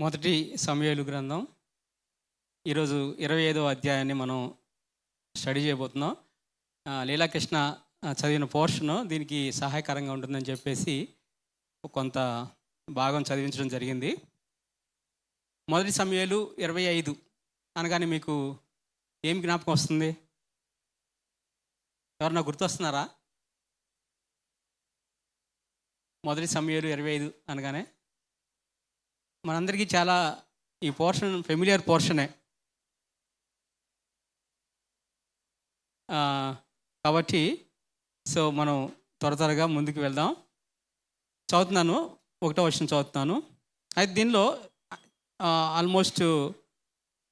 మొదటి సమూయేలు గ్రంథం ఈరోజు 25వ అధ్యాయాన్ని మనం స్టడీ చేయబోతున్నాం. లీలాకృష్ణ చదివిన పోర్షను దీనికి సహాయకరంగా ఉంటుందని చెప్పేసి కొంత భాగం చదివించడం జరిగింది. మొదటి సమూయేలు 25 అనగానే మీకు ఏం జ్ఞాపకం వస్తుంది? ఎవరన్నా గుర్తొస్తున్నారా? మొదటి సమూయేలు 25 అనగానే మనందరికీ చాలా ఈ పోర్షన్ ఫెమిలియర్ పోర్షనే. కాబట్టి మనం త్వరగా ముందుకు వెళ్దాం. చదువుతున్నాను, 1వ వచనం చదువుతున్నాను. అయితే దీనిలో ఆల్మోస్ట్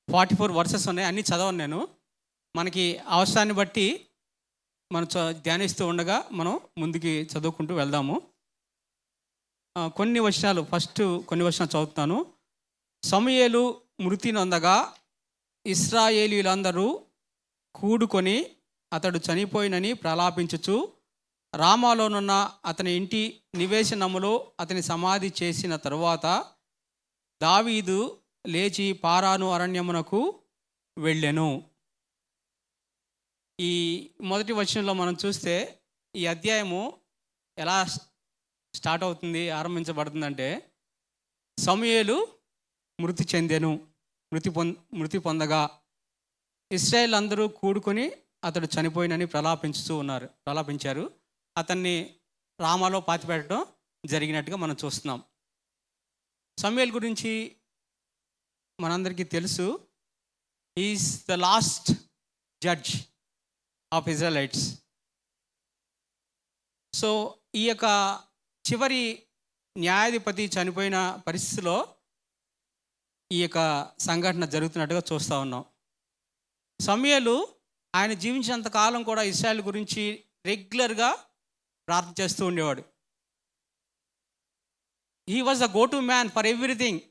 44 వర్సెస్ ఉన్నాయి. అన్నీ చదవను నేను. మనకి అవసరాన్ని బట్టి మనం ధ్యానిస్తూ ఉండగా మనం ముందుకి చదువుకుంటూ వెళ్దాము. కొన్ని వచనాలు చదువుతాను. సమూయేలు మృతి నొందగా ఇశ్రాయేలీయులందరూ కూడుకొని అతడు చనిపోయినని ప్రలాపించుచు రామాలోనున్న అతని ఇంటి నివేశనములో అతని సమాధి చేసిన తరువాత దావీదు లేచి పారాను అరణ్యమునకు వెళ్ళెను. ఈ మొదటి వచనంలో మనం చూస్తే ఈ అధ్యాయము ఎలా స్టార్ట్ అవుతుంది, ఆరంభించబడుతుందంటే, సమూయేలు మృతి చెందెను, మృతి పొందగా ఇశ్రాయేల్ అందరూ కూడుకొని అతడు చనిపోయినని ప్రలాపించారు. అతన్ని రామాలో పాతిపెట్టడం జరిగినట్టుగా మనం చూస్తున్నాం. సమూయేలు గురించి మనందరికీ తెలుసు. Is the last judge of Israelites. So ఈ యొక్క చివరి న్యాయాధిపతి చనిపోయిన పరిస్థితిలో ఈ యొక్క సంఘటన జరుగుతున్నట్టుగా చూస్తూ ఉన్నాం. సమూయేలు ఆయన జీవించినంత కాలం కూడా ఇశ్రాయేల్ గురించి రెగ్యులర్గా ప్రార్థన చేస్తూ ఉండేవాడు. He was the go to man for everything.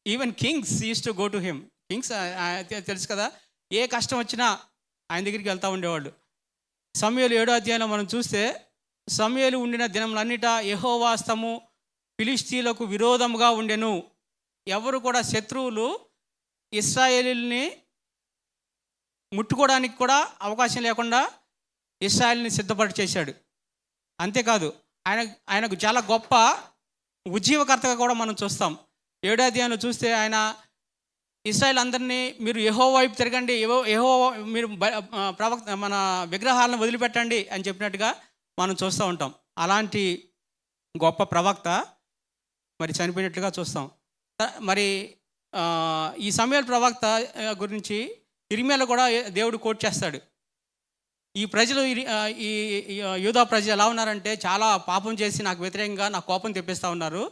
Even Kings use to go to him. Kings తెలుసు కదా, ఏ కష్టం వచ్చినా ఆయన దగ్గరికి వెళ్తూ ఉండేవాళ్ళు. సమూయేలు 7వ అధ్యాయంలో మనం చూస్తే, సమూయేలు ఉండిన దినములన్నిటా యెహోవా హస్తము ఫిలిష్తీయులకు విరోధముగా ఉండెను. ఎవరు కూడా శత్రువులు ఇశ్రాయేలుని ముట్టుకోవడానికి కూడా అవకాశం లేకుండా ఇశ్రాయేలుని సిద్ధపడి చేశాడు. అంతేకాదు ఆయనకు చాలా గొప్ప ఉజ్జీవకర్తగా కూడా మనం చూస్తాం. 7వ అధ్యాయంలో చూస్తే ఆయన ఇశ్రాయేల్ అందరినీ మీరు యెహోవా వైపు తిరగండి, యెహోవా మీరు ప్రవక్త మన విగ్రహాలను వదిలిపెట్టండి అని చెప్పినట్టుగా మనం చూస్తూ ఉంటాం. అలాంటి గొప్ప ప్రవక్త మరి చనిపోయినట్లుగా చూస్తాం. మరి ఈ సమూయేలు ప్రవక్త గురించి ఇర్మీయాలో కూడా దేవుడు కోట్ చేస్తాడు. ఈ ప్రజలు, ఈ యూదా ప్రజలు ఎలా ఉన్నారంటే, చాలా పాపం చేసి నాకు వ్యతిరేకంగా నాకు కోపం తెప్పిస్తూ ఉన్నారు.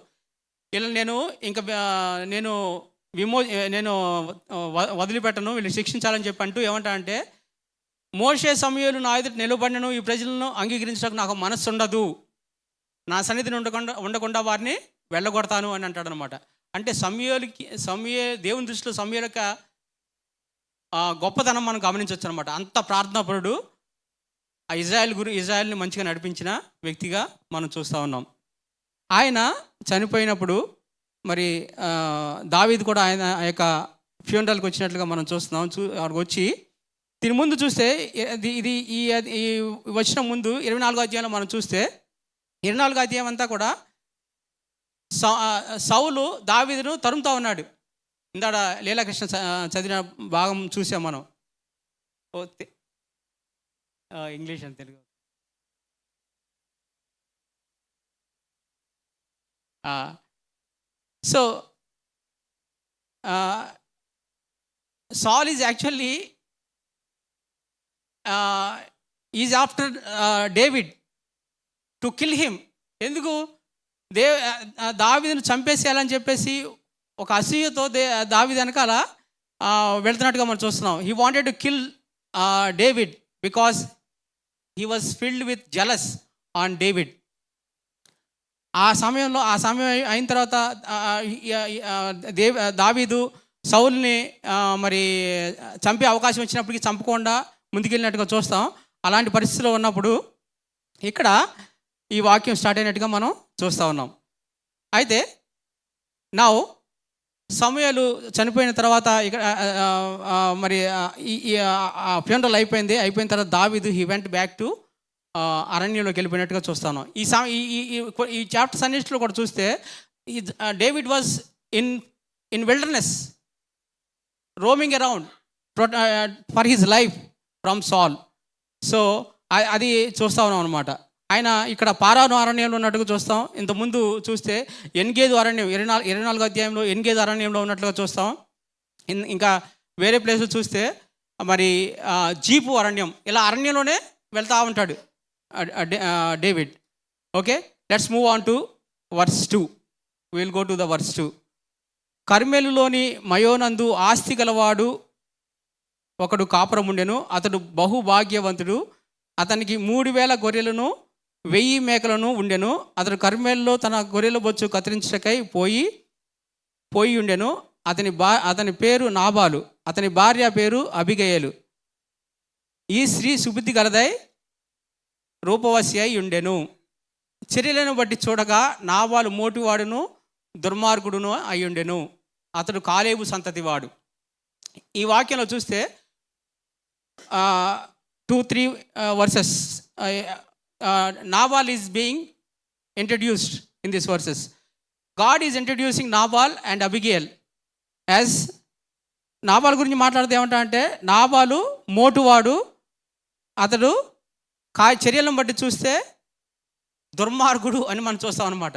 వీళ్ళని నేను వదిలిపెట్టను, వీళ్ళు శిక్షించాలని చెప్పి అంటూ ఏమంటారంటే, మోషే సమూయేలు నా ఎదుట నిలబడినను ఈ ప్రజలను అంగీకరించడానికి నాకు మనస్సు ఉండదు, నా సన్నిధిని ఉండకుండా వారిని వెళ్ళగొడతాను అని అంటాడు అనమాట. అంటే దేవుని దృష్టిలో సమూయేలు యొక్క గొప్పతనం మనం గమనించవచ్చు అనమాట. అంత ప్రార్థనాపరుడు, ఆ ఇజ్రాయెల్ని మంచిగా నడిపించిన వ్యక్తిగా మనం చూస్తూ ఉన్నాం. ఆయన చనిపోయినప్పుడు మరి దావీదు కూడా ఆయన ఆ యొక్క ఫ్యూనరల్కి వచ్చినట్లుగా మనం చూస్తున్నాం. అక్కడికి వచ్చి దీని ముందు చూస్తే ఈ వచ్చిన ముందు 24వ అధ్యాయంలో మనం చూస్తే 24వ అధ్యాయం అంతా కూడా సౌలు దావీదును తరుముతూ ఉన్నాడు. ఇందాడ లీలాకృష్ణ చదివిన భాగం చూసాం మనం. ఇంగ్లీష్ అని తెలుగు. సో సాల్ is actually is after David to kill him. ఎందుకు? దావీదును చంపేసేయాలని చెప్పేసి ఒక అసూయతో దావీదు వెనకాల వెళ్తున్నట్టుగా మనం చూస్తున్నాం. He wanted to kill David because he was filled with jealous on David. ఆ సమయం అయిన తర్వాత దావీదు సౌల్ని మరి చంపే అవకాశం వచ్చినప్పటికీ చంపకుండా ముందుకెళ్ళినట్టుగా చూస్తాం. అలాంటి పరిస్థితిలో ఉన్నప్పుడు ఇక్కడ ఈ వాక్యం స్టార్ట్ అయినట్టుగా మనం చూస్తూ ఉన్నాం. అయితే నౌ సమూయేలు చనిపోయిన తర్వాత ఇక్కడ మరి ఈ ఫ్యూనరల్ అయిపోయిన తర్వాత దావీదు హీ వెంట్ బ్యాక్ టు అరణ్యంలోకి వెళ్ళిపోయినట్టుగా చూస్తాను. ఈ చాప్టర్స్ అన్నింటిలో కూడా చూస్తే David was in wilderness roaming around for his life from సాల్. సో అది చూస్తా ఉన్నాం అనమాట. ఆయన ఇక్కడ పారాను అరణ్యంలో ఉన్నట్టుగా చూస్తాం. ఇంతకుముందు చూస్తే ఎన్గేదు అరణ్యం 24వ అధ్యాయంలో ఎన్గేదు అరణ్యంలో ఉన్నట్లుగా చూస్తాం. ఇంకా వేరే ప్లేసులు చూస్తే మరి జీపు అరణ్యం, ఇలా అరణ్యంలోనే వెళ్తూ ఉంటాడు David. Okay, let's move on to verse 2. We'll go to the verse 2. కర్మెలులోని మయోనందు ఆస్తి గలవాడు ఒకడు కాపురం ఉండెను. అతడు బహుభాగ్యవంతుడు. అతనికి 3000 గొర్రెలను 1000 మేకలను ఉండెను. అతడు కర్మెల్లో తన గొర్రెల బొచ్చు కత్తిరించకై పోయి ఉండెను. అతని పేరు నాబాలు, అతని భార్య పేరు అబిగయలు. ఈ స్త్రీ సుబుద్ధి గలదై రూపవశి అయి ఉండెను. చర్యలను బట్టి చూడగా నాబాలు మోటివాడును దుర్మార్గుడును అయ్యుండెను. అతడు కాలేబు సంతతివాడు. ఈ వాక్యంలో చూస్తే 2-3 verses Nabal is being introduced in these verses. God is introducing Nabal and Abigail as Nabal గురించి మాట్లాడితే ఏమంటా అంటే నాబాలు మోటువాడు, అతడు చర్యలను బట్టి చూస్తే దుర్మార్గుడు అని మనం చూస్తాం అనమాట.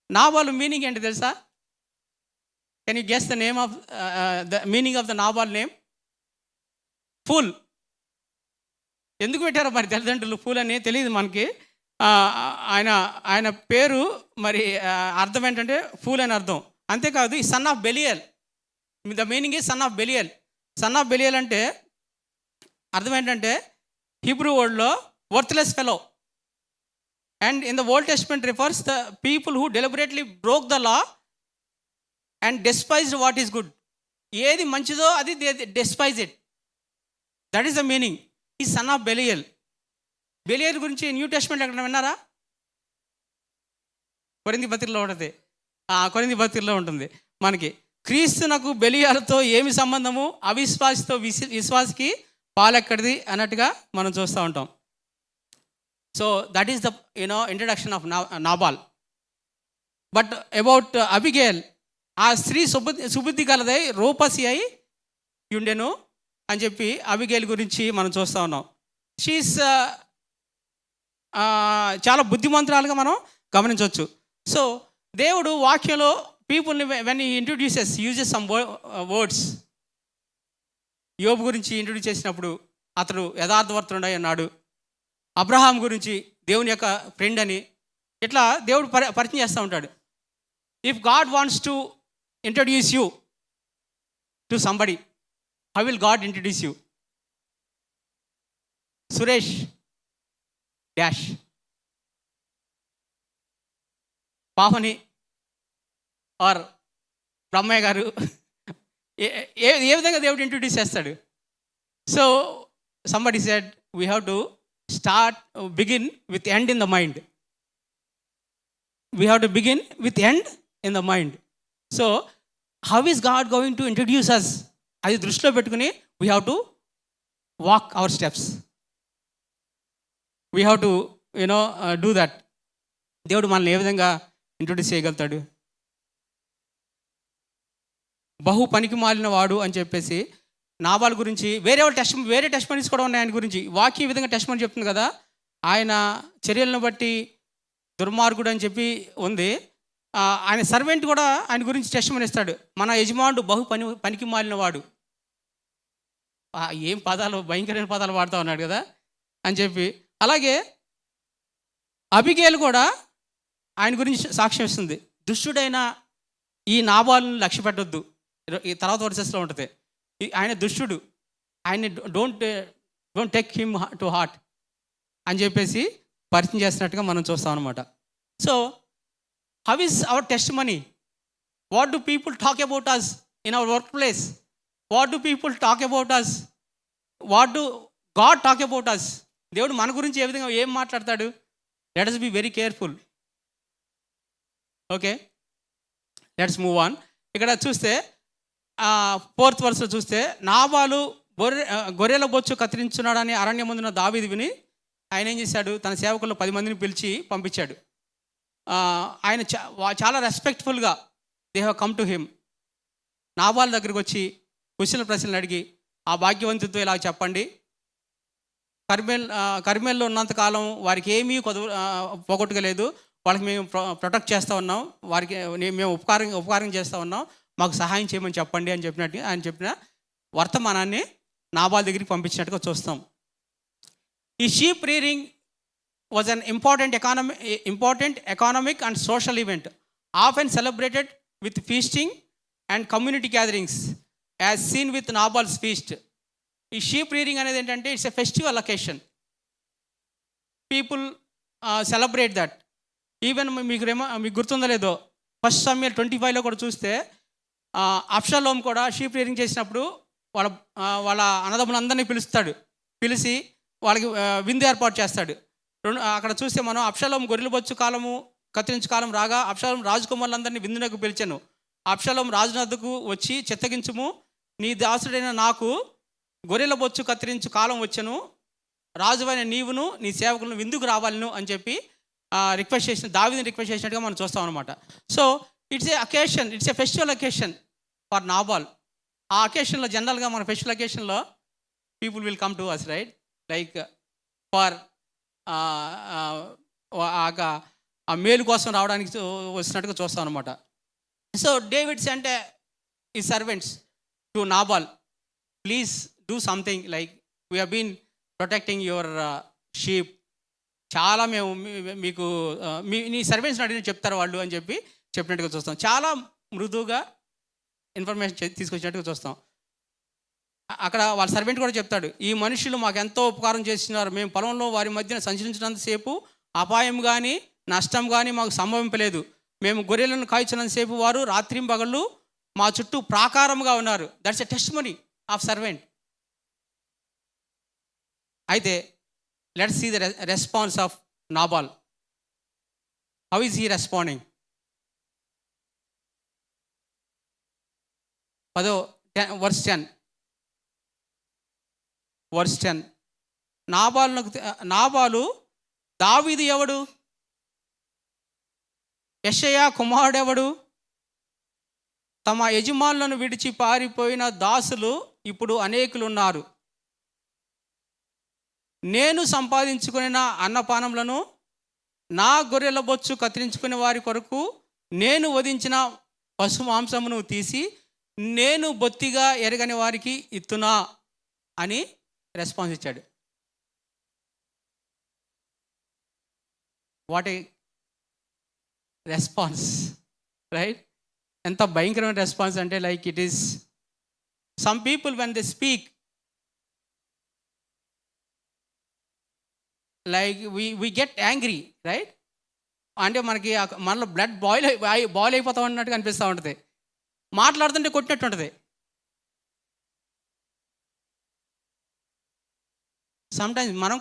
నాబాలు మీనింగ్ ఏంటి తెలుసా? Can you guess the name of the meaning of the Nabal name? Fool. ఎందుకు పెట్టారో మరి తల్లిదండ్రులు ఫూల్ అని తెలియదు మనకి. ఆయన పేరు మరి అర్థం ఏంటంటే ఫూల్ అని అర్థం. అంతేకాదు ఈ son of Belial, the meaning ఈ son of Belial. Son of Belial అంటే అర్థం ఏంటంటే హీబ్రూ వర్డ్లో worthless fellow. And in the Old Testament refers the people who deliberately broke the law and despised what is good. ఏది మంచిదో అది despise it. That is the meaning ఈ son of Belial. Belial గురించి New testament ఎక్కడ విన్నారా? కొరింథీ పత్రికలో ఉంటుంది. కొరింథీ పత్రికలో ఉంటుంది మనకి. క్రీస్తునకు బెలియాలతో ఏమి సంబంధము, అవిశ్వాసితో విశ్వాసికి పాలెక్కడిది అన్నట్టుగా మనం చూస్తూ ఉంటాం. So that is the introduction of Nabal. But about Abigail, ఆ స్త్రీ సుబుద్ధి కలదై రూపసి అయి ఉండెను అని చెప్పి అబిగేల్ గురించి మనం చూస్తూ ఉన్నాం. షీస్ చాలా బుద్ధిమంతురాలుగా మనం గమనించవచ్చు. సో దేవుడు వాక్యంలో పీపుల్ని when he uses some words. యోబు గురించి ఇంట్రడ్యూస్ చేసినప్పుడు అతడు యథార్థవర్తుడై అన్నాడు. అబ్రహాం గురించి దేవుని యొక్క ఫ్రెండ్ అని, ఇట్లా దేవుడు పరిచయం చేస్తూ ఉంటాడు. If God wants to introduce you to somebody, how will God introduce you? Suresh Dash, Pavani or Brahmaiah garu, ఏ విధంగా దేవుడు ఇంట్రడ్యూస్ చేస్తాడు? So somebody said we have to begin with end in the mind. We have to begin with end in the mind. So how is God going to introduce us? అది దృష్టిలో పెట్టుకుని we have to walk our steps. We have to do that. దేవుడు మనల్ని ఏ విధంగా introduce చేయగలుగుతాడు? బహు పనికి మాలిన వాడు అని చెప్పేసి నాబాల్ గురించి వేరే టెస్ట్మనీస్ కూడా ఉన్నాయి ఆయన గురించి. వాక్యం ఈ విధంగా టెస్ట్మనీ చెప్తుంది కదా, ఆయన చర్యలను బట్టి దుర్మార్గుడు అని చెప్పి ఉంది. ఆయన సర్వెంట్ కూడా ఆయన గురించి టెస్ట్మనీ ఇస్తాడు. మన యజమానుడు బహు పనికి మాలిన వాడు. ఏం పదాలు, భయంకరమైన పదాలు వాడుతూ ఉన్నాడు కదా అని చెప్పి. అలాగే అబిగేల్ కూడా ఆయన గురించి సాక్ష్యం ఇస్తుంది. దుష్టుడైన ఈ నాబాలును లక్ష్య పెట్టొద్దు. ఈ తర్వాత వర్సెస్లో ఉంటుంది. ఆయన దుష్టుడు, ఆయన్ని don't take him to heart అని చెప్పేసి పరిచయం చేస్తున్నట్టుగా మనం చూస్తాం అనమాట. So how is our testimony? What do people talk about us in our work place? What do people talk about us? What do God talk about us? దేవుడు మన గురించి ఏ విధంగా ఏం మాట్లాడతాడు? Let us be very careful. Okay, let's move on. ఇక్కడ చూస్తే 4th verse చూస్తే, నాబాలు గొర్రెల బొచ్చు కత్తిరించున్నాడని అరణ్యమందున దావీదు విని ఆయన ఏం చేశాడు, తన సేవకుల్లో 10 మందిని పిలిచి పంపించాడు. ఆయన చాలా రెస్పెక్ట్ఫుల్గా they have come to him. Nabal దగ్గరికి వచ్చి కుశల ప్రశ్నలు అడిగి, ఆ భాగ్యవంతుడితో ఇలా చెప్పండి, కర్మేల్లో ఉన్నంతకాలం వారికి ఏమీ పోగొట్టుకోలేదు, వాళ్ళకి మేము ప్రొటెక్ట్ చేస్తూ ఉన్నాం, వారికి మేము ఉపకారం చేస్తూ ఉన్నాం, మాకు సహాయం చేయమని చెప్పండి అని చెప్పినట్టు ఆయన చెప్పిన వర్తమానాన్ని నాబాల్ దగ్గరికి పంపించినట్టుగా చూస్తాం. ఈ sheep rearing was an important economic and social event, often celebrated with feasting and community gatherings as seen with Nabal's feast. ఈ షీప్ రీరింగ్ అనేది ఏంటంటే it's a festival occasion. People celebrate that. Even మీకు గుర్తుందో లేదో, 1 Samuel 25లో కూడా చూస్తే Absalom కూడా sheep rearing చేసినప్పుడు వాళ్ళ అన్నదమ్ములందరినీ పిలిచి వాళ్ళకి విందు ఏర్పాటు చేస్తాడు. అక్కడ చూస్తే మనం అబ్షాలోం గొర్రెల బొచ్చు కాలము కత్తిరించు కాలం రాగా అబ్షాలోం రాజకుమారులందరినీ విందునకు పిలిచాను. అబ్షాలోం రాజునద్దకు వచ్చి, చిత్తగించుము, నీ దాసుడైన నాకు గొర్రెల బొచ్చు కత్తిరించు కాలం వచ్చను, రాజువైన నీవును నీ సేవకులను విందుకు రావాలను అని చెప్పి దావీదుని రిక్వెస్ట్ చేసినట్టుగా మనం చూస్తాం అనమాట. So it's a occasion, it's a festival occasion for Nabal. ఆ అకేషన్లో జనరల్గా మన ఫెస్టివల్ అకేషన్లో people will come to us, right, like for ఆ మేలు కోసం రావడానికి వచ్చినట్టుగా చూస్తాం అనమాట. సో డేవిడ్ సెంట్ ఈ servants to Nabal, please do something, like we have been protecting your sheep, చాలా మేము మీకు నీ సర్వెంట్స్ని అడిగిన చెప్తారు వాళ్ళు అని చెప్పినట్టుగా చూస్తాం. చాలా మృదువుగా ఇన్ఫర్మేషన్ తీసుకొచ్చినట్టుగా చూస్తాం. అక్కడ వాళ్ళ సర్వెంట్ కూడా చెప్తాడు, ఈ మనుషులు మాకు ఎంతో ఉపకారం చేస్తున్నారు, మేము పొలంలో వారి మధ్యన సంచరించినంతసేపు అపాయం కానీ నష్టం కానీ మాకు సంభవింపలేదు, మేము గొర్రెలను కాల్చినంతసేపు వారు రాత్రింబగళ్ళు మా చుట్టూ ప్రాకారంగా ఉన్నారు. That's a testimony of servant. అయితే let's see the response of Nabal. How is he responding? 10 నాబాలు దావీదు ఎవడు? యెషయా కుమారుడెవడు? తమ యజమానులను విడిచి పారిపోయిన దాసులు ఇప్పుడు అనేకులున్నారు. నేను సంపాదించుకున్న అన్నపానములను, నా గొర్రెల బొచ్చు కత్తిరించుకునే వారి కొరకు నేను వధించిన పశు మాంసమును తీసి నేను బొత్తిగా ఎరగని వారికి ఇత్తునా అని రెస్పాన్స్ ఇచ్చాడు. What a response, right? ఎంత భయంకరమైన రెస్పాన్స్ అంటే, like it is some people when they speak like we get angry, right? అంటే మనలో బ్లడ్ బాయిల్ అయిపోతా ఉన్నట్టుగా అనిపిస్తూ ఉంటుంది. మాట్లాడుతుంటే కొట్టినట్టు ఉంటుంది. సమ్టైమ్స్ మనం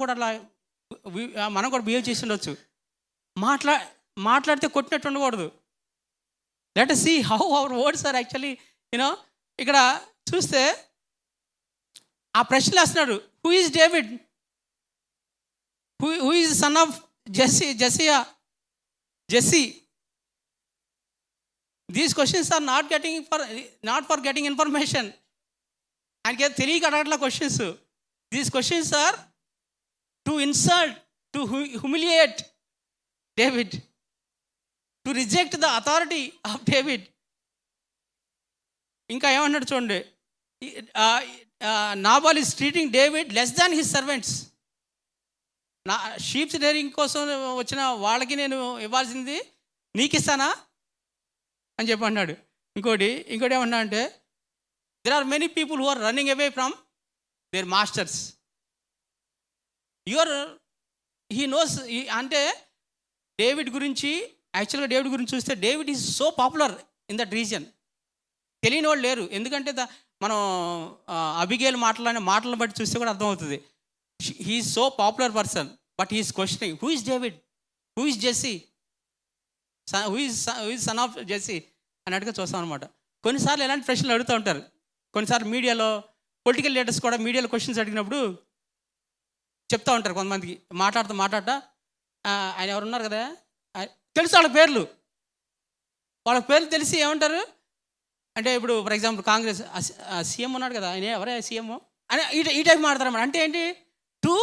కూడా బిహేవ్ చేసి ఉండొచ్చు. మాట్లాడితే కొట్టినట్టు ఉండకూడదు. Let us see how our words are actually, ఇక్కడ చూస్తే ఆ ప్రశ్నలు వేస్తున్నాడు. Who is David? Who is son of Jesse? These questions are not for getting information. ఆయనకి తెలియక అడగట్ల questions. These questions are to insult, to humiliate David, to reject the authority of David. ఇంకా ఏమన్నాడు చూడండి, Nabal is treating David less than his servants. Sheeps rearing కోసం వచ్చిన వాళ్ళకి నేను ఇవ్వాల్సింది నీకు ఇస్తానా అని చెప్పి అన్నాడు. ఇంకోటి ఏమన్నా అంటే, there are many people who are running away from their masters. He knows. అంటే డేవిడ్ గురించి చూస్తే David is so popular in that region. తెలియని వాళ్ళు లేరు. ఎందుకంటే మనం అబిగేల్ మాటలను బట్టి చూస్తే కూడా అర్థమవుతుంది. He is so popular person, but he is questioning, who is David, who is Jesse? Who is son of Jesse అన్నట్టుగా చూస్తాం అనమాట. కొన్నిసార్లు ఎలాంటి ప్రశ్నలు అడుగుతూ ఉంటారు. కొన్నిసార్లు మీడియాలో పొలిటికల్ లీడర్స్ కూడా మీడియాలో క్వశ్చన్స్ అడిగినప్పుడు చెప్తూ ఉంటారు కొంతమందికి మాట్లాడతా ఆయన ఎవరు ఉన్నారు కదా, తెలుసు వాళ్ళ పేర్లు తెలిసి ఏమంటారు అంటే, ఇప్పుడు ఫర్ ఎగ్జాంపుల్ కాంగ్రెస్ సీఎం ఉన్నాడు కదా, ఆయన ఎవరే సీఎం అని ఈ టైప్ మాట్లాడతారన్నమాట. అంటే ఏంటి? To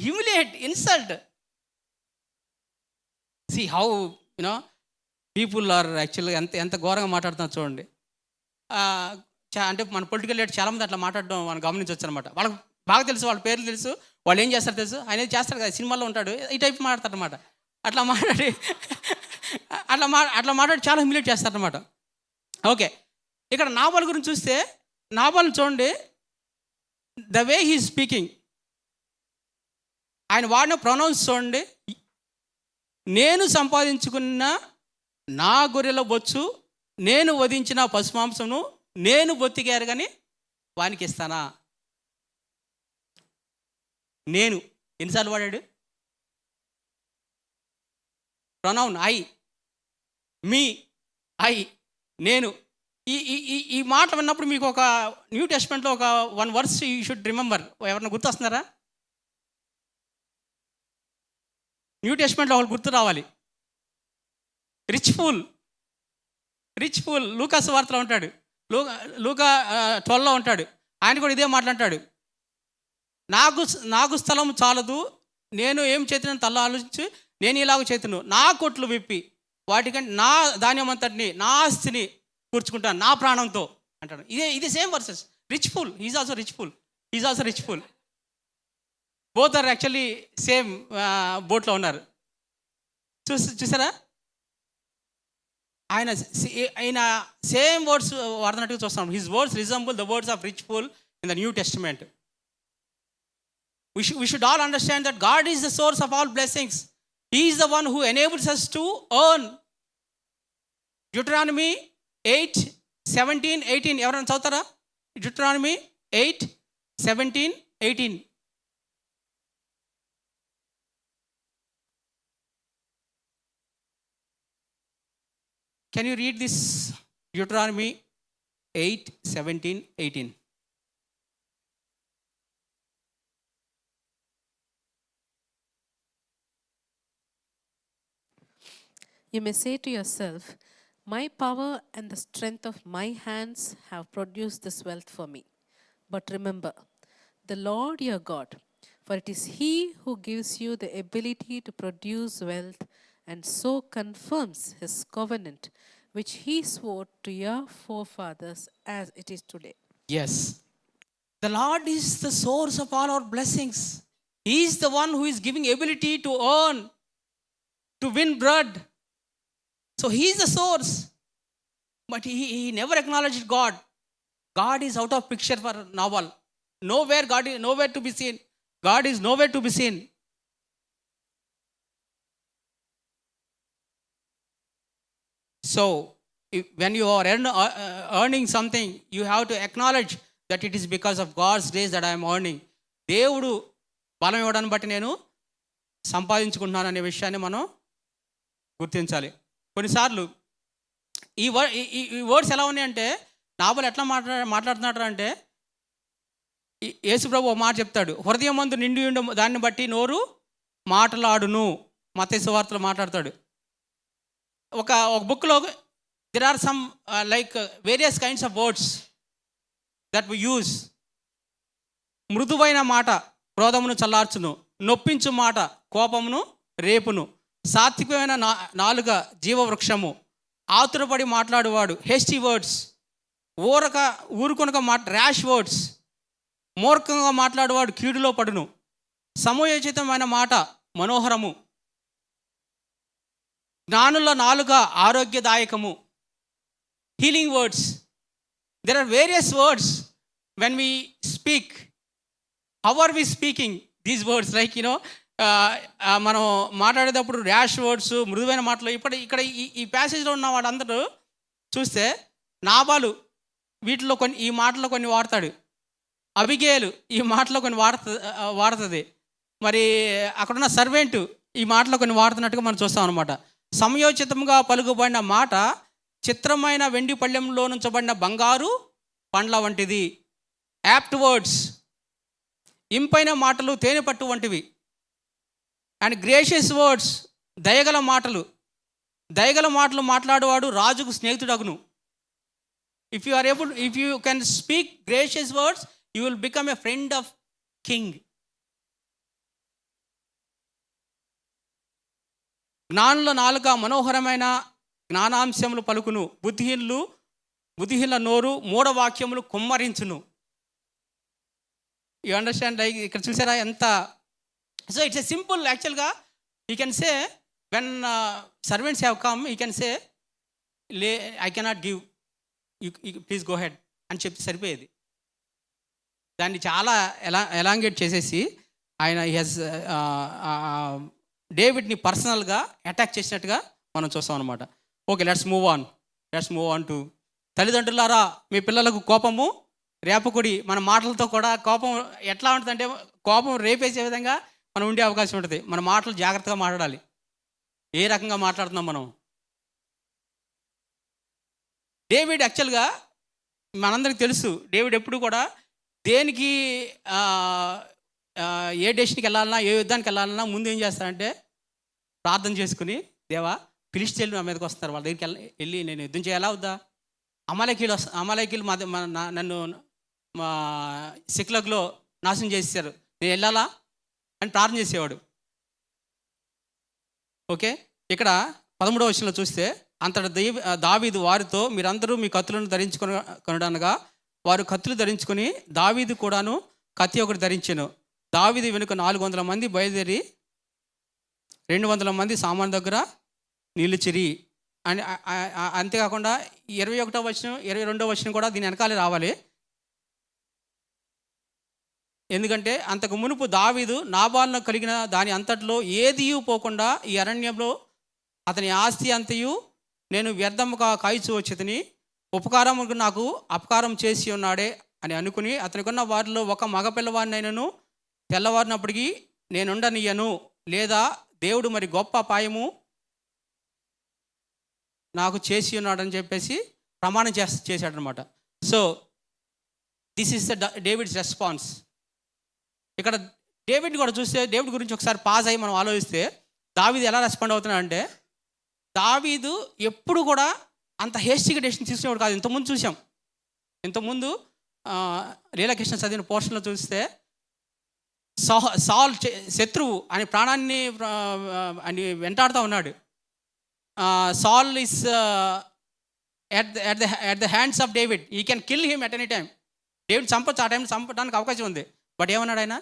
humiliate, insult. See how you know people are యాక్చువల్గా ఎంత ఘోరంగా మాట్లాడుతున్నారు చూడండి. అంటే మన పొలిటికల్ లీడర్ చాలామంది అట్లా మాట్లాడడం మనం గమనించవచ్చు అనమాట. వాళ్ళకి బాగా తెలుసు, వాళ్ళ పేర్లు తెలుసు, వాళ్ళు ఏం చేస్తారో తెలుసు. ఆయన చేస్తారు కదా, సినిమాలో ఉంటాడు, ఈ టైప్ మాట్లాడతారు అనమాట. అట్లా మాట్లాడి చాలా హ్యూమిలేట్ చేస్తారనమాట. ఓకే, ఇక్కడ నాబాల్ గురించి చూస్తే, నాబాల్ని చూడండి, ద వే హీ స్పీకింగ్, ఆయన వాడిన ప్రొనౌన్స్ చూడండి. నేను సంపాదించుకున్న నా గొర్రెల బొచ్చు, నేను వధించిన పశుమాంసమును నేను బొత్తిగారు కానీ వానికి ఇస్తానా? నేను ఎన్నిసార్లు వాడాడు? ప్రొనౌన్ ఐ, మీ, ఐ, నేను. ఈ మాట విన్నప్పుడు మీకు ఒక న్యూ టెస్ట్మెంట్లో ఒక 1 వర్స్ యూ షుడ్ రిమెంబర్. ఎవరన్నా గుర్తొస్తున్నారా? న్యూ టెస్ట్మెంట్లో ఒకరు గుర్తు రావాలి. రిచ్ ఫూల్ లూకా సువార్తలో ఉంటాడు, లూకా 12లో ఉంటాడు. ఆయన కూడా ఇదే మాట్లాంటాడు. నాకు స్థలం చాలదు, నేను ఏం చేతునని తల్ల ఆలోచించి నేను ఇలాగ చేతును, నా కొట్లు విప్పి వాటికంటే నా ధాన్యం అంతటిని, నా ఆస్తిని కూర్చుకుంటాను నా ప్రాణంతో అంటాడు. ఇదే same verses. Rich fool, is also rich fool. Both are actually same బోట్లో ఉన్నారు. చూసారా? ఆయన సేమ్ వర్డ్స్ వాడుతున్నట్టుగా చూస్తాం. His words resemble the words of rich fool in the New Testament. We should all understand that God is the source of all blessings. He is the one who enables us to earn. Deuteronomy 8:17-18 ఎవరైనా చదువుతారా? Deuteronomy 8:17-18. Can you read this? Deuteronomy 8:17-18. You may say to yourself, my power and the strength of my hands have produced this wealth for me. But remember, the Lord your God, for it is He who gives you the ability to produce wealth and so confirms His covenant, which He swore to your forefathers as it is today. Yes. The Lord is the source of all our blessings. He is the one who is giving ability to earn, to win bread. So he is the source. But he never acknowledged God. God is out of picture for Nabal. God is nowhere to be seen. God is nowhere to be seen. So when you are earning something, you have to acknowledge that it is because of God's grace that I am earning. దేవుడు బలం ఇవ్వడాన్ని బట్టి నేను సంపాదించుకుంటున్నాను అనే విషయాన్ని మనం గుర్తించాలి. కొన్నిసార్లు ఈ వర్డ్స్ ఎలా ఉన్నాయంటే, నాబల్ ఎట్లా మాట్లాడుతున్నాడు అంటే, యేసుప్రభు ఒక మాట చెప్తాడు, హృదయమందు నిండి ఉండే దాన్ని బట్టి నోరు మాట్లాడును. మత్తయి సువార్తలో మాట్లాడతాడు. ఒక బుక్లో there are some like various kinds of words that we use. మృదువైన మాట క్రోధమును చల్లార్చును, నొప్పించు మాట కోపమును రేపును, సాత్వికమైన నాలుక జీవవృక్షము, ఆతురపడి మాట్లాడువాడు హేస్టీ వర్డ్స్, ఊరుకొనక ర్యాష్ వర్డ్స్, మూర్ఖంగా మాట్లాడువాడు కీడులో పడును, సమయోచితమైన మాట మనోహరము, జ్ఞానుల నాలుక ఆరోగ్యదాయకము. Healing words. There are various words when we speak. How are we speaking these words? Like మనం మాట్లాడేటప్పుడు ర్యాష్ వర్డ్స్, మృదువైన మాటలు. ఇక్కడ ఈ ప్యాసేజ్లో ఉన్న వాళ్ళందరూ చూస్తే నాబాలు వీటిలో ఈ మాటలో కొన్ని వాడతాడు, అబిగేలు ఈ మాటలో కొన్ని వాడుతుంది, మరి అక్కడున్న సర్వెంట్ ఈ మాటలో కొన్ని వాడుతున్నట్టుగా మనం చూస్తాం అనమాట. సమయోచితంగా పలుకుబడిన మాట చిత్రమైన వెండి పళ్ళెంలో నుంచబడిన బంగారు పండ్ల వంటిది. యాప్ట్ వర్డ్స్, ఇంపైన మాటలు తేనె పట్టు వంటివి. అండ్ గ్రేషియస్ వర్డ్స్, దయగల మాటలు. దయగల మాటలు మాట్లాడేవాడు రాజుకు స్నేహితుడగును. If you can speak gracious words, you will become a friend of king. జ్ఞానుల నాలుక మనోహరమైన జ్ఞానాంశములు పలుకును. బుద్ధిహీనుల నోరు మూఢవాక్యములు కుమ్మరించును. You understand? లైక్ ఇక్కడ చూసారా ఎంత. So it's a simple. యాక్చువల్గా you can say when servants have come, you can say I cannot give, you please go head అని చెప్పి సరిపోయేది. దాన్ని చాలా ఎలాంగేట్ చేసేసి ఆయన డేవిడ్ని పర్సనల్గా అటాక్ చేసినట్టుగా మనం చూస్తాం అనమాట. Okay, let's move on to తల్లిదండ్రులారా, మీ పిల్లలకు కోపము రేపకుడి. మన మాటలతో కూడా కోపం ఎట్లా ఉంటుందంటే, కోపం రేపేసే విధంగా మనం ఉండే అవకాశం ఉంటుంది. మన మాటలు జాగ్రత్తగా మాట్లాడాలి. ఏ రకంగా మాట్లాడుతున్నాం మనం. డేవిడ్ యాక్చువల్గా మనందరికి తెలుసు, డేవిడ్ ఎప్పుడు కూడా దేనికి ఏ డెసిషన్కి వెళ్ళాలన్నా, ఏ యుద్ధానికి వెళ్ళాలన్నా ముందు ఏం చేస్తారంటే ప్రార్థన చేసుకుని, దేవా ఫిలిష్తీయులు నా మీదకి వస్తారు, వాళ్ళ దగ్గరికి వెళ్ళి నేను యుద్ధం చేయాలా వద్దా, అమాలేకీలు నన్ను మా సిక్లగ్లో నాశనం చేసేసారు, నేను వెళ్ళాలా అని ప్రార్థన చేసేవాడు. ఓకే, ఇక్కడ 13వ వచనంలో చూస్తే, అంతట దావీదు వారితో, మీరందరూ మీ కత్తులను ధరించుకొనగా వారు కత్తులు ధరించుకొని, దావీదు కూడాను కత్తి ఒకటి ధరించెను. దావీదు వెనుక 400 మంది బయలుదేరి 200 మంది సామాన్ దగ్గర నిలిచిరి అని. అంతేకాకుండా 21వ వచనం 22వ వచనం కూడా దీని వెనకాలే రావాలి. ఎందుకంటే అంతకు మునుపు దావీదు నాబాలును కలిగిన దాని అంతట్లో ఏదియూ పోకుండా ఈ అరణ్యంలో అతని ఆస్తి అంతయు నేను వ్యర్థముగా కాయిచు వచ్చేదని, ఉపకారముకు నాకు అపకారం చేసి ఉన్నాడే అని అనుకుని, అతనికున్న వారిలో ఒక మగపిల్లవాడినైనను తెల్లవారినప్పటికీ నేనుండనియను, లేదా దేవుడు మరి గొప్ప అపాయము నాకు చేసి ఉన్నాడని చెప్పేసి ప్రమాణం చేశాడనమాట. So this is the David's response. ఇక్కడ డేవిడ్ కూడా చూస్తే, డేవిడ్ గురించి ఒకసారి పాజ్ అయ్యి మనం ఆలోచిస్తే, దావీదు ఎలా రెస్పాండ్ అవుతున్నాడంటే, దావీదు ఎప్పుడు కూడా అంత హేస్టీగా డెసిషన్ తీసుకునేవాడు కాదు. ఇంతకుముందు లీలాకృష్ణ చదివిన పోర్షన్లో చూస్తే, సాల్ శత్రువు అని ప్రాణాన్ని అని వెంటాడుతూ ఉన్నాడు. Saul is at the hands of David, he can kill him at any time. David ఆ టైం చంపడానికి అవకాశం ఉంది. బట్ ఏమన్నాడు ఆయన,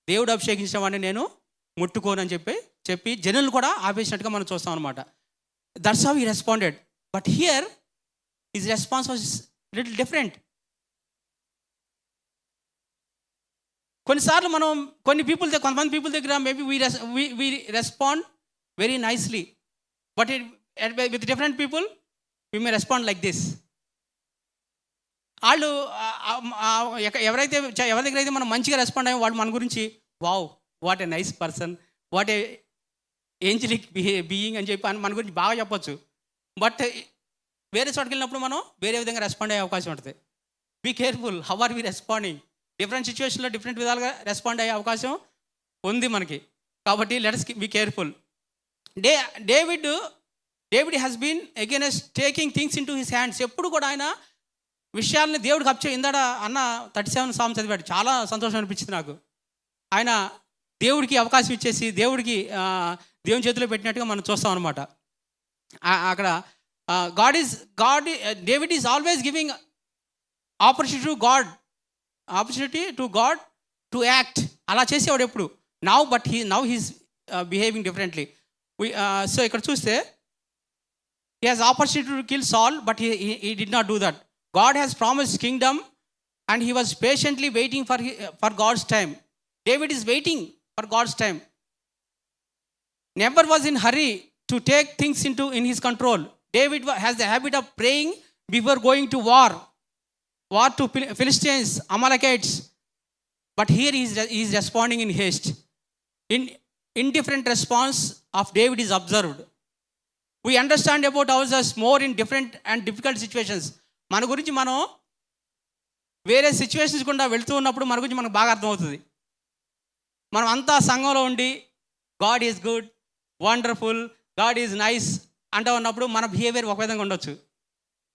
దేవుడు అభిషేకించిన వాడిని నేను ముట్టుకోను అని చెప్పి జనులు కూడా ఆపేసినట్టుగా మనం చూస్తాం అనమాట. That's how he responded. But hear his response was little different. కొన్నిసార్లు మనం కొంతమంది పీపుల్ దగ్గర maybe we respond very nicely, but with different people we may respond like this. వాళ్ళు ఎవరి దగ్గర అయితే మనం మంచిగా రెస్పాండ్ అయ్యాం, వాళ్ళు మన గురించి wow what a nice person, what a angelic being అని చెప్పి మన గురించి బాగా చెప్పొచ్చు. బట్ వేరే చోటుకి వెళ్ళినప్పుడు మనం వేరే విధంగా రెస్పాండ్ అయ్యే అవకాశం ఉంటుంది. Be careful how are we responding. Different సిచ్యువేషన్లో డిఫరెంట్ విధాలుగా రెస్పాండ్ అయ్యే అవకాశం ఉంది మనకి. కాబట్టి let's be careful. David has been against taking things into his hands. ఎప్పుడు కూడా ఆయన విషయాల్ని దేవుడికి ఇందాడ అన్న 37 సామ్ చదివాడు. చాలా సంతోషం అనిపించింది నాకు. ఆయన దేవుడికి అవకాశం ఇచ్చేసి దేవుని చేతిలో పెట్టినట్టుగా మనం చూస్తాం అనమాట. అక్కడ David is always giving opportunity to God to act. అలా చేసేవాడు ఎప్పుడు. Now he's behaving differently. So ఇక్కడ చూస్తే he has opportunity to kill Saul, but he did not do that. God has promised kingdom and he was patiently waiting for God's time. David is waiting for God's time. Never was in hurry to take things in his control. David has the habit of praying before going to war to Philistines, Amalekites. But here he is responding in haste. indifferent response of David is observed. We understand about ourselves more in different and difficult situations. మన గురించి మనం వేరే situations గుండా వెళ్తూ ఉన్నప్పుడు మన గురించి మనకు బాగా అర్థమవుతుంది. మనం అంతా సంఘంలో ఉండి God is good, wonderful, God is nice అంటూ ఉన్నప్పుడు మన బిహేవియర్ ఒక విధంగా ఉండొచ్చు.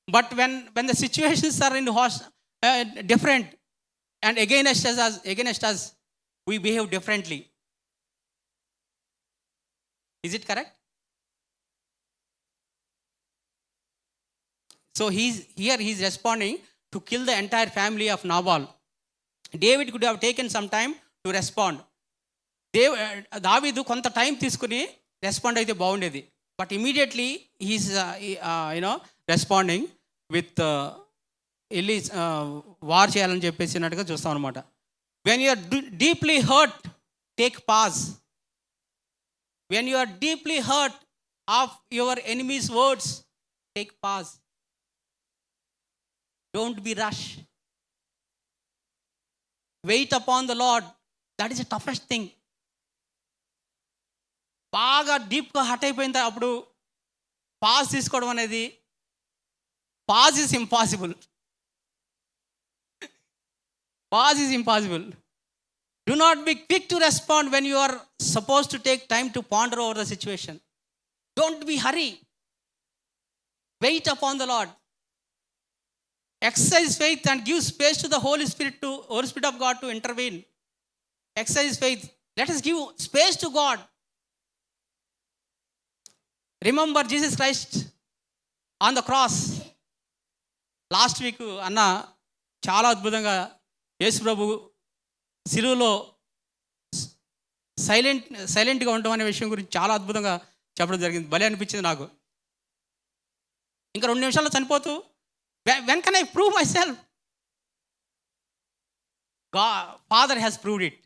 But when the situations are in different and against us we behave differently. Is it correct? So he's responding to kill the entire family of Nabal. David could have taken some time to respond. దావీదు కొంత time తీసుకుని respond అయితే బాగుండేది. But immediately he's responding with వెళ్ళి war చేయాలని చెప్పేసినట్టుగా చూస్తాం అనమాట. When you are deeply hurt, take pause. When you are deeply hurt of your enemies words, take pause. Don't be rush. Wait upon the lord. That is the toughest thing. బాగా డీప్గా hurt అయిపోయింది అప్పుడు pause తీసుకోవడం అనేది, pause is impossible. Pause is impossible. Do not be quick to respond when you are supposed to take time to ponder over the situation. Don't be hurry. Wait upon the Lord. Exercise faith and give space to the Holy Spirit of God to intervene. Exercise faith. Let us give space to God. Remember Jesus Christ on the cross. Last week అన్న చాలా అద్భుతంగా యేసు ప్రభు సిలువలో సైలెంట్గా ఉండడం అనే విషయం గురించి చాలా అద్భుతంగా చెప్పడం జరిగింది. భలే అనిపించింది నాకు. ఇంకా 2 నిమిషాల్లో చనిపోతూ when can I prove myself? Father has proved it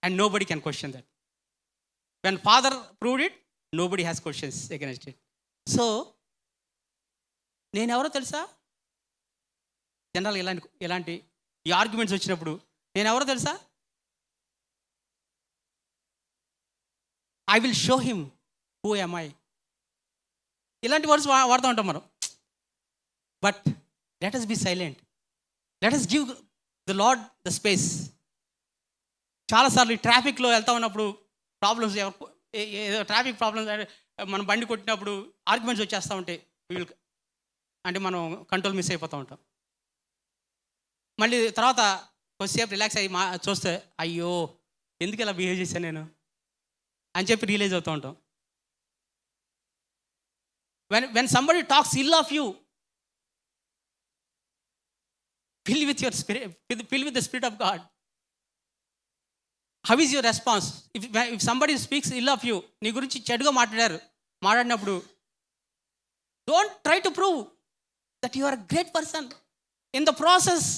and nobody can question that. When father proved it, nobody has questions against it. So నేనెవరో తెలుసా? జనరల్గా ఇలాంటి ఈ ఆర్గ్యుమెంట్స్ వచ్చినప్పుడు నేను ఎవరో తెలుసా? I will show him who M I. ఇలాంటి వర్డ్స్ వాడుతూ ఉంటాం మనం. But let us be silent. Let us give the lord the space. చాలాసార్లు ఈ ట్రాఫిక్లో వెళ్తూ ఉన్నప్పుడు ప్రాబ్లమ్స్, ఏదో ట్రాఫిక్ ప్రాబ్లమ్స్, మనం బండి కొట్టినప్పుడు ఆర్గ్యుమెంట్స్ వచ్చేస్తూ ఉంటాయి. అంటే మనం కంట్రోల్ మిస్ అయిపోతూ ఉంటాం. మళ్ళీ తర్వాత కొద్దిసేపు రిలాక్స్ అయ్యి చూస్తే అయ్యో ఎందుకు ఇలా బిహేవ్ చేశాను నేను అని చెప్పి రియలైజ్ అవుతూ ఉంటాం. When somebody talks ill of you, fill with your spirit, fill with the spirit of God. How is your response? If somebody speaks ill of you, నీ గురించి చెడుగా మాట్లాడినప్పుడు don't try to prove that you are a great person. In the process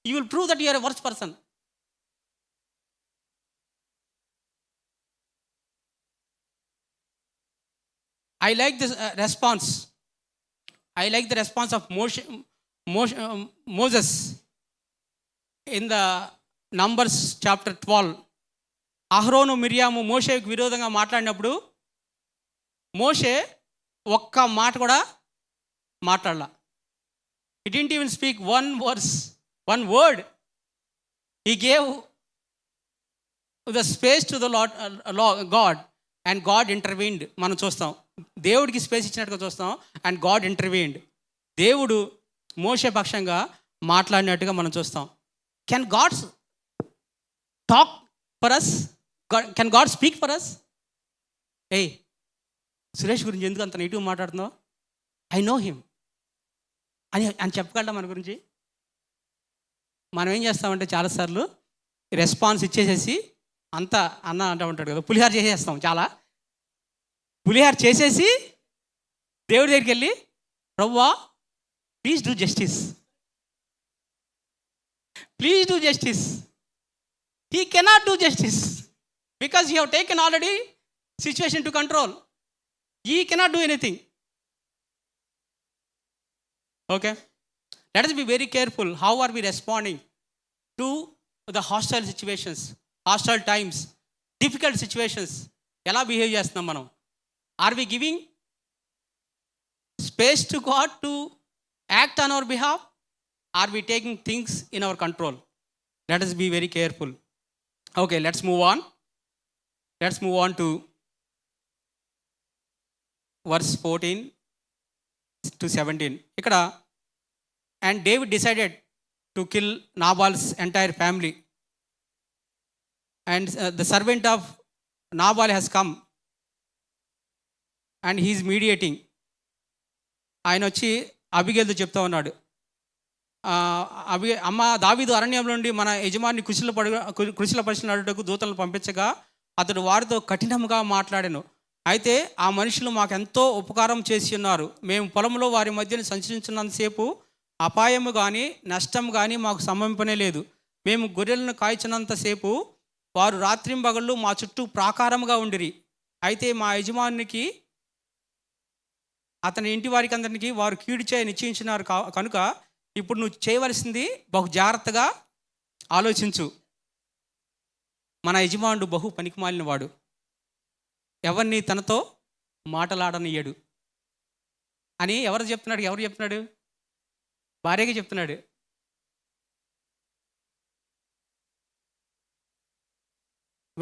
you will prove that you are a worse person. I like this response. I like the response of Moses in the Numbers chapter 12. అహరోను మిరియాము మోషేకి విరోధంగా మాట్లాడినప్పుడు మోషే ఒక్క మాట కూడా మాట్లాడలా. He didn't even speak one word. He gave the space to the God, and God intervened. మనం చూస్తాం దేవుడికి స్పేస్ ఇచ్చినట్టుగా చూస్తాం, అండ్ గాడ్ ఇంటర్వీన్డ్. దేవుడు మోషే పక్షంగా మాట్లాడినట్టుగా మనం చూస్తాం. Can God talk for us? Can God speak for us? ఏయ్ సురేష్ గురించి ఎందుకు అంత నెగిటివ్ మాట్లాడుతున్నావు? ఐ నో హిమ్ అని చెప్పగలరా మన గురించి? మనం ఏం చేస్తామంటే చాలాసార్లు రెస్పాన్స్ ఇచ్చేసేసి అంతా అన్న అంటూ ఉంటాడు కదా, పులిహార చేసేస్తాం. పులిహార చేసేసి దేవుడి దగ్గరికి వెళ్ళి, ప్రభువా please do justice, please do justice. He cannot do justice because you have taken already situation to control. He cannot do anything. Okay, let us be very careful how are we responding to the hostile situations, hostile times. Difficult situations ఎలా behave చేస్తున్నాం మనం? Are we giving space to God to act on our behalf? Are we taking things in our control? Let us be very careful. Okay, let's move on. Let's move on to verse 14 to 17. ఇక్కడ, and David decided to kill Nabal's entire family, and the servant of Nabal has come and he is mediating. ఆయన వచ్చి అబిగేల్తో చెప్తా ఉన్నాడు, అమ్మ దావీదు అరణ్యంలో నుండి మన యజమాని కృషిలపరిచినట్టుకు దూతలను పంపించగా అతడు వారితో కఠినంగా మాట్లాడాను. అయితే ఆ మనుషులు మాకెంతో ఉపకారం చేసి ఉన్నారు. మేము పొలంలో వారి మధ్యన సంచరించినంతసేపు అపాయము కానీ నష్టం కానీ మాకు సంభవింపనే లేదు. మేము గొర్రెలను కాల్చినంతసేపు వారు రాత్రింబగళ్ళు మా చుట్టూ ప్రాకారముగా ఉండిరి. అయితే మా యజమానికి అతని ఇంటి వారికి అందరికీ వారు కీడు చేయ నిశ్చయించినారు కనుక ఇప్పుడు నువ్వు చేయవలసింది బహు జాగ్రత్తగా ఆలోచించు. మన యజమానుడు బహు పనికిమాలిన వాడు, ఎవరిని తనతో మాటలాడనియ్యడు అని ఎవరు చెప్తున్నాడు? భార్యగా చెప్తున్నాడు.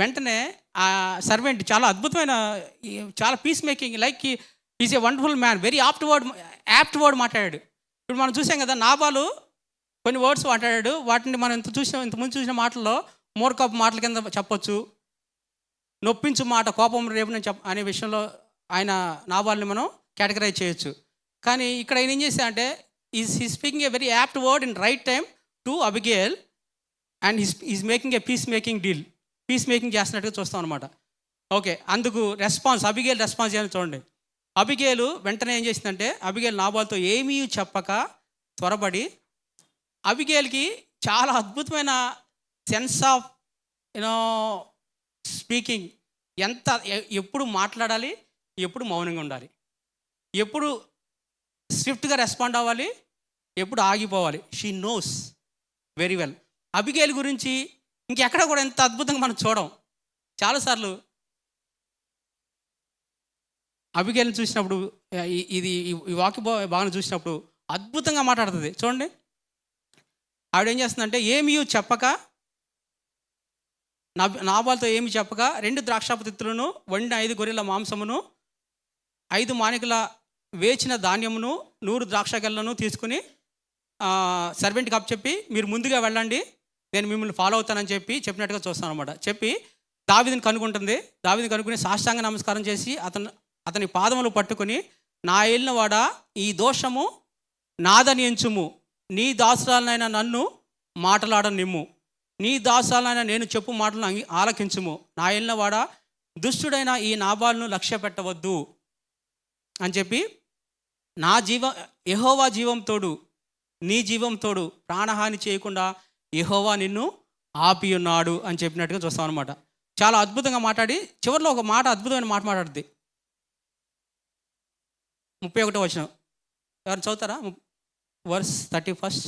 వెంటనే ఆ సర్వెంట్ చాలా అద్భుతమైన, చాలా peace making, like is a wonderful man, very apt word మాట్లాడాడు. ఇప్పుడు మనం చూసాం కదా, నాబాలు కొన్ని వర్డ్స్ మాట్లాడాడు. వాటిని మనం ఇంతకుముందు చూసిన మాటల్లో మూర్ఖపు మాటల కింద చెప్పొచ్చు, నొప్పించు మాట, కోపం రేపు అనే విషయంలో ఆయన నాబాల్ని మనం కేటగరైజ్ చేయొచ్చు. కానీ ఇక్కడ ఆయన ఏం చేశా అంటే, he speaking a very apt word in right time to Abigail, and is making a peace making deal. Peace making చేస్తున్నట్టుగా చూస్తాం అనమాట. ఓకే, అందుకు అబిగేల్ రెస్పాన్స్ చేయాలని చూడండి. అబిగేలు వెంటనే ఏం చేసిందంటే, అబిగేల్ నాబాల్తో ఏమీ చెప్పక త్వరపడి, అబిగేల్కి చాలా అద్భుతమైన సెన్స్ ఆఫ్ స్పీకింగ్, ఎప్పుడు మాట్లాడాలి, ఎప్పుడు మౌనంగా ఉండాలి, ఎప్పుడు స్విఫ్ట్గా రెస్పాండ్ అవ్వాలి, ఎప్పుడు ఆగిపోవాలి. She knows very well. Abigail గురించి ఇంకెక్కడ కూడా ఎంత అద్భుతంగా మనం చూడం. చాలాసార్లు అబిగేల్ని చూసినప్పుడు, ఈ వాక్య భాగం చూసినప్పుడు అద్భుతంగా మాట్లాడుతుంది. చూడండి, ఆవిడ ఏం చేస్తుందంటే, ఏమీ చెప్పక, నాబాల్తో ఏమి చెప్పక 2 ద్రాక్షాపు తిత్తులను, వండిన 5 గొర్రెల మాంసమును, 5 మానికల వేచిన ధాన్యమును, 100 ద్రాక్ష గెలను తీసుకుని సర్వెంట్కి అప్పచెప్పి, మీరు ముందుగా వెళ్ళండి, నేను మిమ్మల్ని ఫాలో అవుతానని చెప్పినట్టుగా చూస్తాను అనమాట. చెప్పి దావీదుని కనుక్కుంటుంది. దావీదుని కనుక్కుని సాష్టాంగ నమస్కారం చేసి అతని పాదములు పట్టుకుని, నా ఏలినవాడా, ఈ దోషము నాదని ఎంచుము, నీ దాసురాలనైనా నన్ను మాటలాడనిమ్ము, నీ దాసురాలనైనా నేను చెప్పు మాటలను ఆలకించుము, నా ఏలినవాడా, దుష్టుడైన ఈ నాబాలును లక్ష్య పెట్టవద్దు అని చెప్పి, యెహోవా జీవం తోడు, నీ జీవం తోడు, ప్రాణహాని చేయకుండా యెహోవా నిన్ను ఆపి ఉన్నాడు అని చెప్పినట్టుగా చూస్తాం అనమాట. చాలా అద్భుతంగా మాట్లాడి చివరిలో ఒక మాట, అద్భుతమైన మాట మాట్లాడుద్ది. 31వ వచనం ఎవరు చదువుతారా? వర్స్ 31.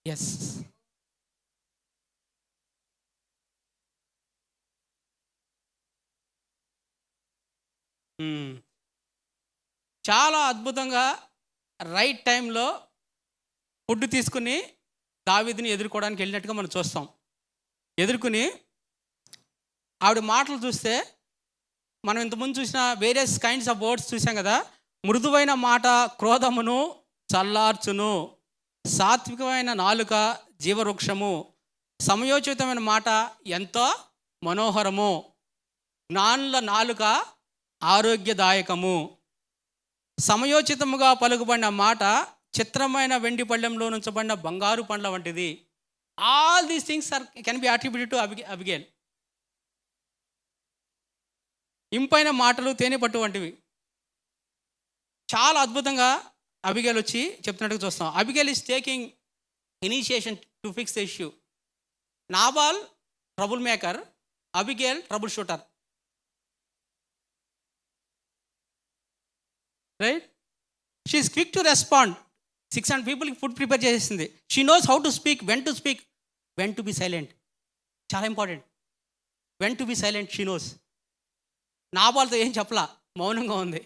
ఎస్, చాలా అద్భుతంగా రైట్ టైంలో ఫుడ్ తీసుకుని దావీదుని ఎదుర్కోవడానికి వెళ్ళినట్టుగా మనం చూస్తాం. ఎదుర్కొని ఆవిడ మాటలు చూస్తే, మనం ఇంతకుముందు చూసిన వేరియస్ కైండ్స్ ఆఫ్ వర్డ్స్ చూసాం కదా. మృదువైన మాట క్రోధమును చల్లార్చును, సాత్వికమైన నాలుక జీవవృక్షము, సమయోచితమైన మాట ఎంతో మనోహరము, జ్ఞానుల నాలుక ఆరోగ్యదాయకము, సమయోచితముగా పలుకుబడిన మాట చిత్రమైన వెండి పళ్ళెంలో నుంచబడిన బంగారు పండ్ల వంటిది. All these things can be attributed to Abigail. ఇంపైన మాటలు తేనె పట్టు వంటివి. చాలా అద్భుతంగా అబిగేల్ వచ్చి చెప్తున్నట్టుగా చూస్తాం. Abigail is taking initiation to fix the issue. Nabal trouble maker, Abigail trouble shooter, right? She is quick to respond. 600 పీపుల్కి ఫుడ్ ప్రిపేర్ చేసేసింది. She knows how to speak, when to speak, when to be silent. చాలా important. When to be silent she knows. నాబాల్తో ఏం చెప్పలా, మౌనంగా ఉంది.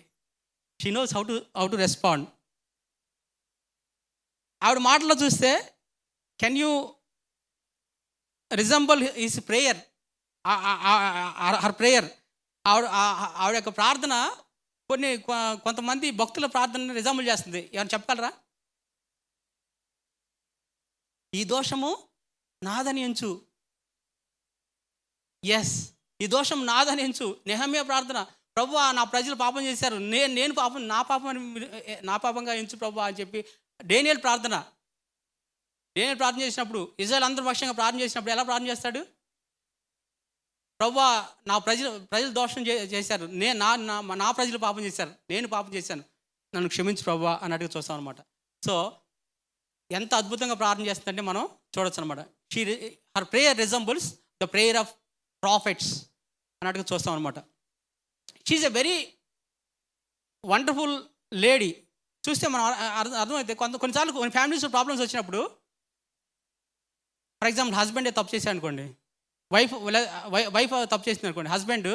She knows how to respond. ఆవిడ మాటలో చూస్తే can you resemble his prayer, her prayer. ఆవిడ యొక్క ప్రార్థన కొంతమంది భక్తుల ప్రార్థనని రిజంబుల్ చేస్తుంది. ఎవరైనా చెప్పగలరా? ఈ దోషము నాదని ఎంచు. ఎస్, ఈ దోషం నాదని ఎంచు. నెహమ్యా ప్రార్థన, ప్రభువా నా ప్రజలు పాపం చేశారు, నేను పాపం, నా పాపంగా ఎంచు ప్రభువా అని చెప్పి డేనియేల్ ప్రార్థన చేసినప్పుడు, ఇజ్రాయెల్ అందరూ పక్షంగా ప్రార్థన చేసినప్పుడు ఎలా ప్రార్థన చేస్తాడు? ప్రభువా నా ప్రజలు దోషం చేశారు, నా ప్రజలు పాపం చేశారు, నేను పాపం చేశాను, నన్ను క్షమించు ప్రభువా అన్నట్టుగా చూస్తాం అనమాట. సో ఎంత అద్భుతంగా ప్రార్థన చేస్తుందంటే మనం చూడొచ్చు అనమాట. Her prayer resembles the prayer of prophets అన్నట్టుగా చూస్తాం అనమాట. She's a very wonderful lady. చూస్తే మనం అర్థమైతే కొన్నిసార్లు కొన్ని ఫ్యామిలీస్లో ప్రాబ్లమ్స్ వచ్చినప్పుడు, ఫర్ ఎగ్జాంపుల్ హస్బెండే తప్పు చేశాడు అనుకోండి, వైఫ్ తప్పు చేసింది అనుకోండి, హస్బెండ్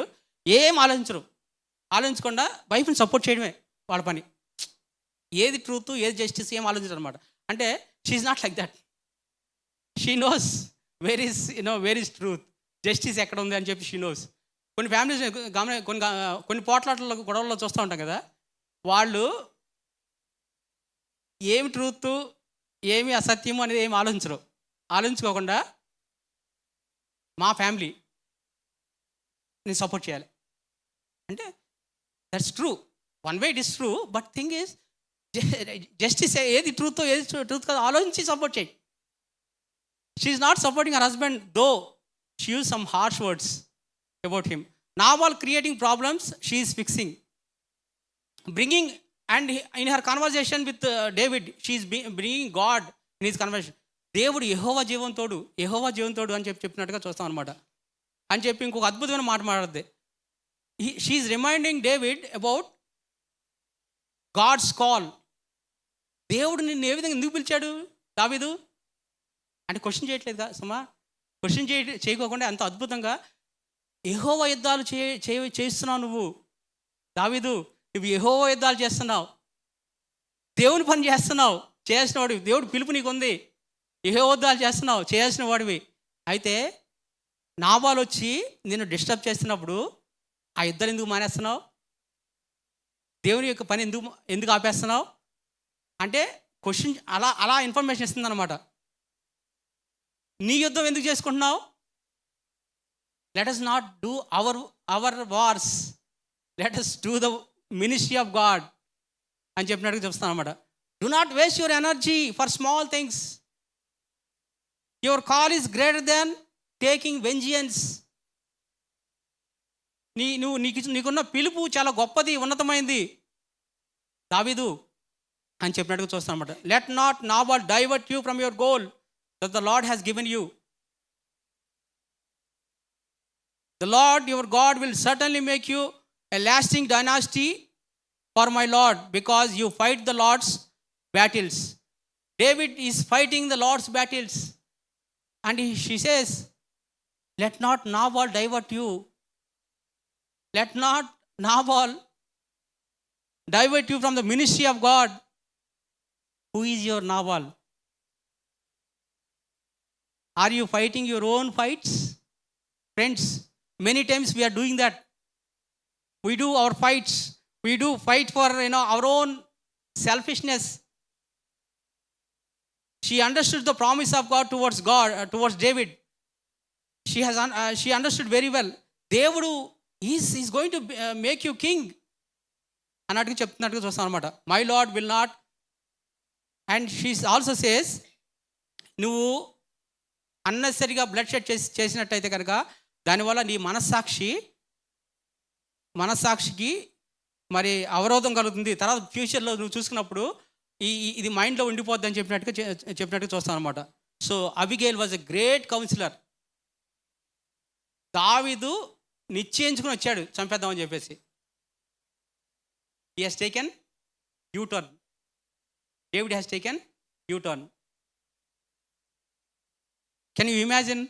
ఏం ఆలోచించకుండా వైఫ్ని సపోర్ట్ చేయడమే వాళ్ళ పని. ఏది ట్రూత్, ఏది జస్టిస్ ఏం ఆలోచించరు అనమాట. అంటే she's not like that. She knows where is truth, justice ఎక్కడ ఉంది అని చెప్పి షీ నోస్. కొన్ని ఫ్యామిలీస్ కొన్ని పోట్లాటల్లో గొడవల్లో చూస్తూ ఉంటాం కదా, వాళ్ళు ఏమి ట్రూత్, ఏమి అసత్యము అనేది ఏమి ఆలోచించుకోకుండా మా ఫ్యామిలీ నేను సపోర్ట్ చేయాలి అంటే that's true, one way it is true. But thing is justice ఏది ట్రూత్ ఏది ట్రూత్ కాదు ఆలోచించి సపోర్ట్ చేయి. She is not supporting her husband though she use some harsh words about him. Nabal creating problems, she is fixing, bringing, and in her conversation with David, she is bringing God in his conversation. దేవుడు యెహోవా జీవంతోడు అని చెప్పినట్టుగా చూస్తాం అనమాట. అని చెప్పి ఇంకొక అద్భుతమైన మాట మాట్లాడుద్ది. She is reminding David about God's call. దేవుడు నిన్ను ఏ విధంగా ఎందుకు పిలిచాడు దావీదు అంటే క్వశ్చన్ చేయట్లేదు కదా సుమా. క్వశ్చన్ చేయకోకుండా ఎంత అద్భుతంగా యెహోవా యుద్ధాలు చేస్తున్నావు నువ్వు దావీదు, నువ్వు యెహోవా యుద్ధాలు చేస్తున్నావు, దేవుని పని చేస్తున్నావు, చేయాల్సిన వాడివి, దేవుడు పిలుపు నీకు ఉంది, యెహోవా యుద్ధాలు చేస్తున్నావు, చేయాల్సిన వాడివి. అయితే నాబాల్ వచ్చి నిన్ను డిస్టర్బ్ చేస్తున్నప్పుడు ఆ యుద్ధాలు ఎందుకు మానేస్తున్నావు, దేవుని యొక్క పని ఎందుకు ఆపేస్తున్నావు అంటే క్వశ్చన్ అలా ఇన్ఫర్మేషన్ ఇస్తుంది అనమాట. నీ యుద్ధం ఎందుకు చేసుకుంటున్నావు? Let us not do our wars. Let us do the ministry of God అని చెప్పినట్టుగా చెప్తాను అనమాట. Do not waste your energy for small things. Your call is greater than taking vengeance. నీకున్న పిలుపు చాలా గొప్పది, ఉన్నతమైంది దావీదు అని చెప్పినట్టుగా చూస్తాను అనమాట. Let not Nabal divert you from your goal that the Lord has given you. The Lord your God will certainly make you a lasting dynasty for my Lord, because you fight the Lord's battles. David is fighting the Lord's battles. And she says, let not Nabal divert you. Let not Nabal divert you from the ministry of God. Who is your Nabal? Are you fighting your own fights? Friends, many times we are doing that. We do our fights. We do fight for our own selfishness. She understood the promise of God towards David. She understood very well. Devudu is going to make you king. అన్నట్టుగా చెప్తున్నట్టుగా చూస్తాం అనమాట. My Lord will not. And she also says, నువ్వు అన్నెసరిగా blood shed చేసినట్టయితే కనుక దానివల్ల నీ మనస్సాక్షికి మరి అవరోధం కలుగుతుంది. తర్వాత ఫ్యూచర్లో నువ్వు చూసుకున్నప్పుడు ఇది మైండ్లో ఉండిపోద్ది అని చెప్పినట్టుగా చూస్తాను అనమాట. So Abigail was a great counsellor. దావీదు నిశ్చయించుకుని వచ్చాడు చంపేద్దామని చెప్పేసి. He has taken U turn. David has taken U turn. Can you imagine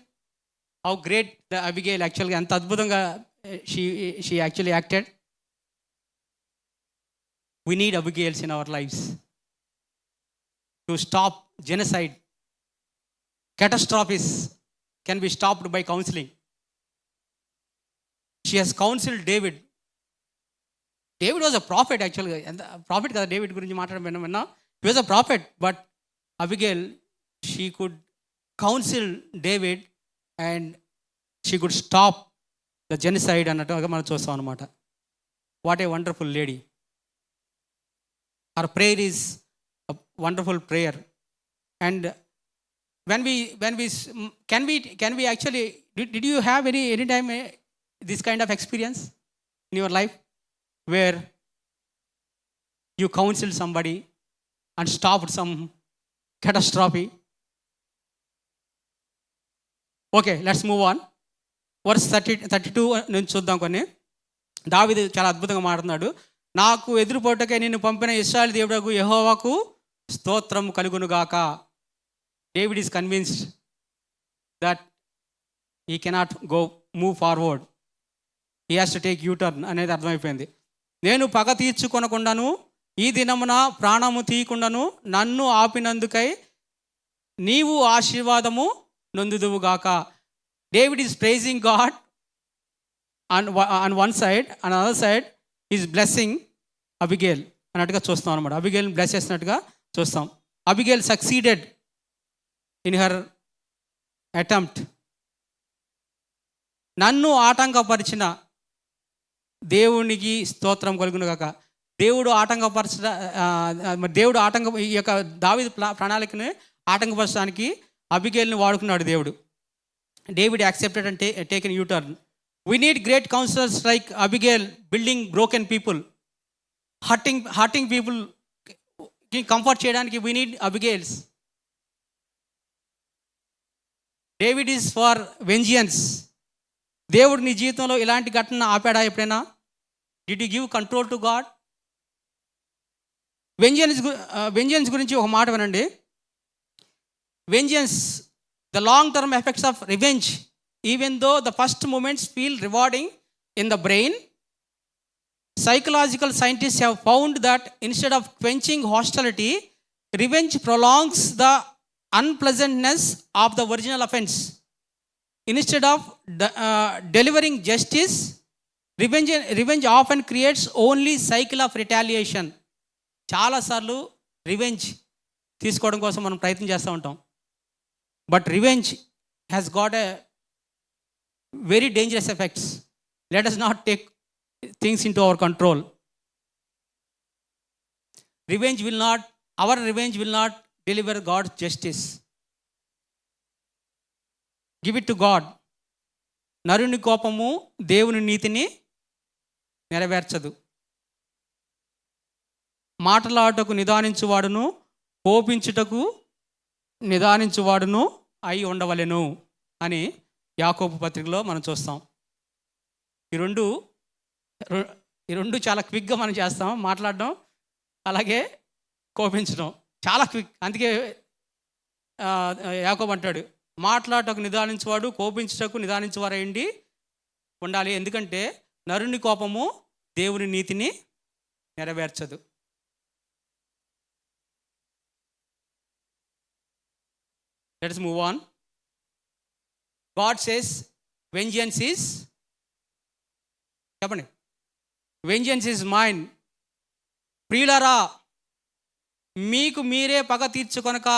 how great the Abigail యాక్చువల్గా, ఎంత అద్భుతంగా she actually acted. We need Abigails in our lifes to stop genocide. Catastrophes can be stopped by counseling. She has counseled David. David was a prophet actually. And prophet kada David gurinchi maatladamenna. He was a prophet, but Abigail, she could counsel David and she could stop the genocide annatuga మనం చూస్తాం అన్నమాట. What a wonderful lady. Her prayer is a wonderful prayer. And when we can we actually did you have any time this kind of experience in your life where you counseled somebody and stopped some catastrophe? Okay, let's move on. Verse 32 నుంచి చూద్దాం. కొన్ని దావీదు చాలా అద్భుతంగా మాట్లాడుతున్నాడు. నాకు ఎదురుపోటకే నిన్ను పంపిన ఇశ్రాయేలు దేవుడకు యెహోవాకు స్తోత్రం కలుగునుగాక. David is convinced that he cannot move forward. He has to take U-turn అనేది అర్థమైపోయింది. నేను పగ తీర్చుకొనకుండాను ఈ దినమున ప్రాణము తీయకుండాను నన్ను ఆపినందుకై నీవు ఆశీర్వాదము నొందుదువుగాక. David is praising God on one side, on the other side he is blessing Abigail అన్నట్టుగా చూస్తాం అనమాట. అబిగైల్ని బ్లెస్ చేసినట్టుగా చూస్తాం. Abigail succeeded in her attempt. నన్ను ఆటంకపరిచిన దేవునికి స్తోత్రం కలుగును గాక. దేవుడు ఈ యొక్క దావీదు ప్రణాళికని ఆటంకపరచడానికి అబిగైల్ని వాడుకున్నాడు దేవుడు. David accepted and taken U turn. We need great counsellors like Abigail, building broken people, hurting people comfort చేయడానికి we need Abigails. David is for vengeance. దేవుడు నీ జీవితంలో ఇలాంటి ఘటన ఆపాడా ఎప్పుడైనా? Did you give control to God? Vengeance గురించి ఒక మాట వినండి. Vengeance, the long term effects of revenge, even though the first moments feel rewarding in the brain, psychological scientists have found that instead of quenching hostility, revenge prolongs the unpleasantness of the original offense. Instead of delivering justice, revenge often creates only cycle of retaliation. చాలాసార్లు revenge తీసుకోవడం కోసం మనం ప్రయత్నం చేస్తూ ఉంటాం. But revenge has got a very dangerous effects. Let us not take things into our control. Our revenge will not deliver God's justice. Give it to God. నరుని కోపము దేవుని నీతిని నెరవేర్చదు. మాటలాటకు నిదానించువాడును కోపించుటకు నిదానించువాడును అయి ఉండవలెను అని యాకోబు పత్రికలో మనం చూస్తాం. ఈ రెండు చాలా క్విక్గా మనం చేస్తాం. మాట్లాడడం అలాగే కోపించడం చాలా క్విక్. అందుకే యాకోబు అంటాడు, మాట్లాడటకు నిదానించేవాడు కోపించుటకు నిదానించేవారండి ఉండాలి. ఎందుకంటే నరుని కోపము దేవుని నీతిని నెరవేర్చదు. Let us move on. God says vengeance is, చెప్పండి, వెంజన్స్ ఈజ్ మైన్. ప్రియులారా, మీకు మీరే పగ తీర్చుకొనక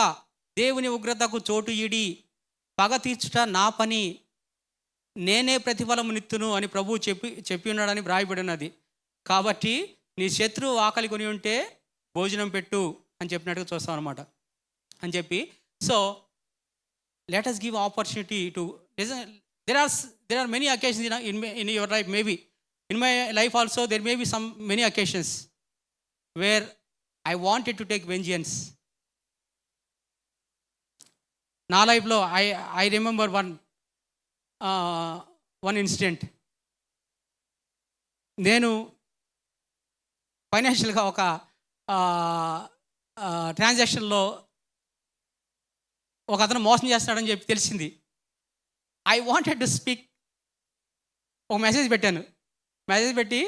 దేవుని ఉగ్రతకు చోటు ఇడి, పగ తీర్చుట నా పని, నేనే ప్రతిఫలము నిత్తును అని ప్రభువు చెప్పి ఉన్నాడని వ్రాయబడి ఉన్నది. కాబట్టి నీ శత్రువు ఆకలి కొని ఉంటే భోజనం పెట్టు అని చెప్పినట్టుగా చూస్తాం అనమాట అని చెప్పి. So let us give opportunity to listen. There are many occasions in your life, maybe in my life also there may be many occasions where I wanted to take vengeance. నా లైఫ్లో I remember one one incident. నేను ఫైనాన్షియల్గా ఒక ట్రాన్సాక్షన్లో ఒక అతను మోసం చేస్తాడని చెప్పి తెలిసింది. I wanted to speak. ఒక మెసేజ్ పెట్టాను. మెసేజ్ పెట్టి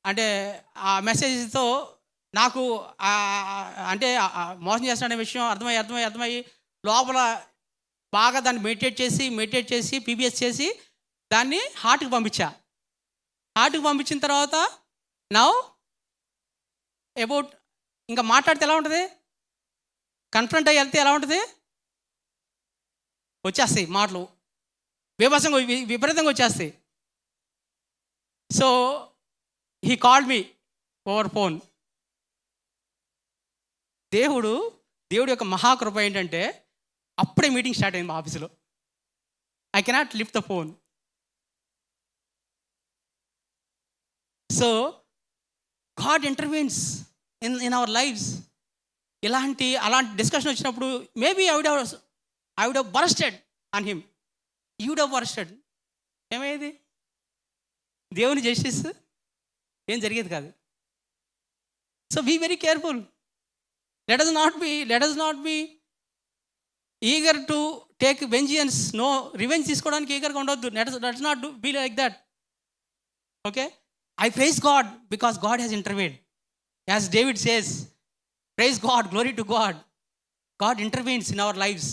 అంటే ఆ మెసేజ్తో నాకు అంటే మోసం చేస్తాడనే విషయం అర్థమయ్యి లోపల బాగా దాన్ని మెడిటేట్ చేసి పీబీఎస్ చేసి దాన్ని హార్ట్కి పంపించిన తర్వాత నౌ అబౌట్ ఇంకా మాట్లాడితే ఎలా ఉంటుంది, కన్ఫ్రంట్ అయ్యి వెళ్తే ఎలా ఉంటుంది, వచ్చేస్తాయి మాటలు, బీభత్సంగా విపరీతంగా వచ్చేస్తాయి. So he called me over phone. దేవుడు యొక్క మహాకృప ఏంటంటే అప్పుడే మీటింగ్ స్టార్ట్ అయింది మా ఆఫీసులో. I cannot lift the phone. So God intervenes in our lifes. అలాంటి డిస్కషన్ వచ్చినప్పుడు maybe I would have bursted on him. You would have bursted. ఏమయ్యేది? దేవుని జస్టిస్ ఏం జరిగేది కాదు. So be very careful. Let us not be eager to take vengeance. No, revenge తీసుకోవడానికి ఈగర్గా ఉండొద్దు. Let us not be like that. Okay? I praise God because God has intervened. As David says, praise God, glory to God. God intervenes in our lives.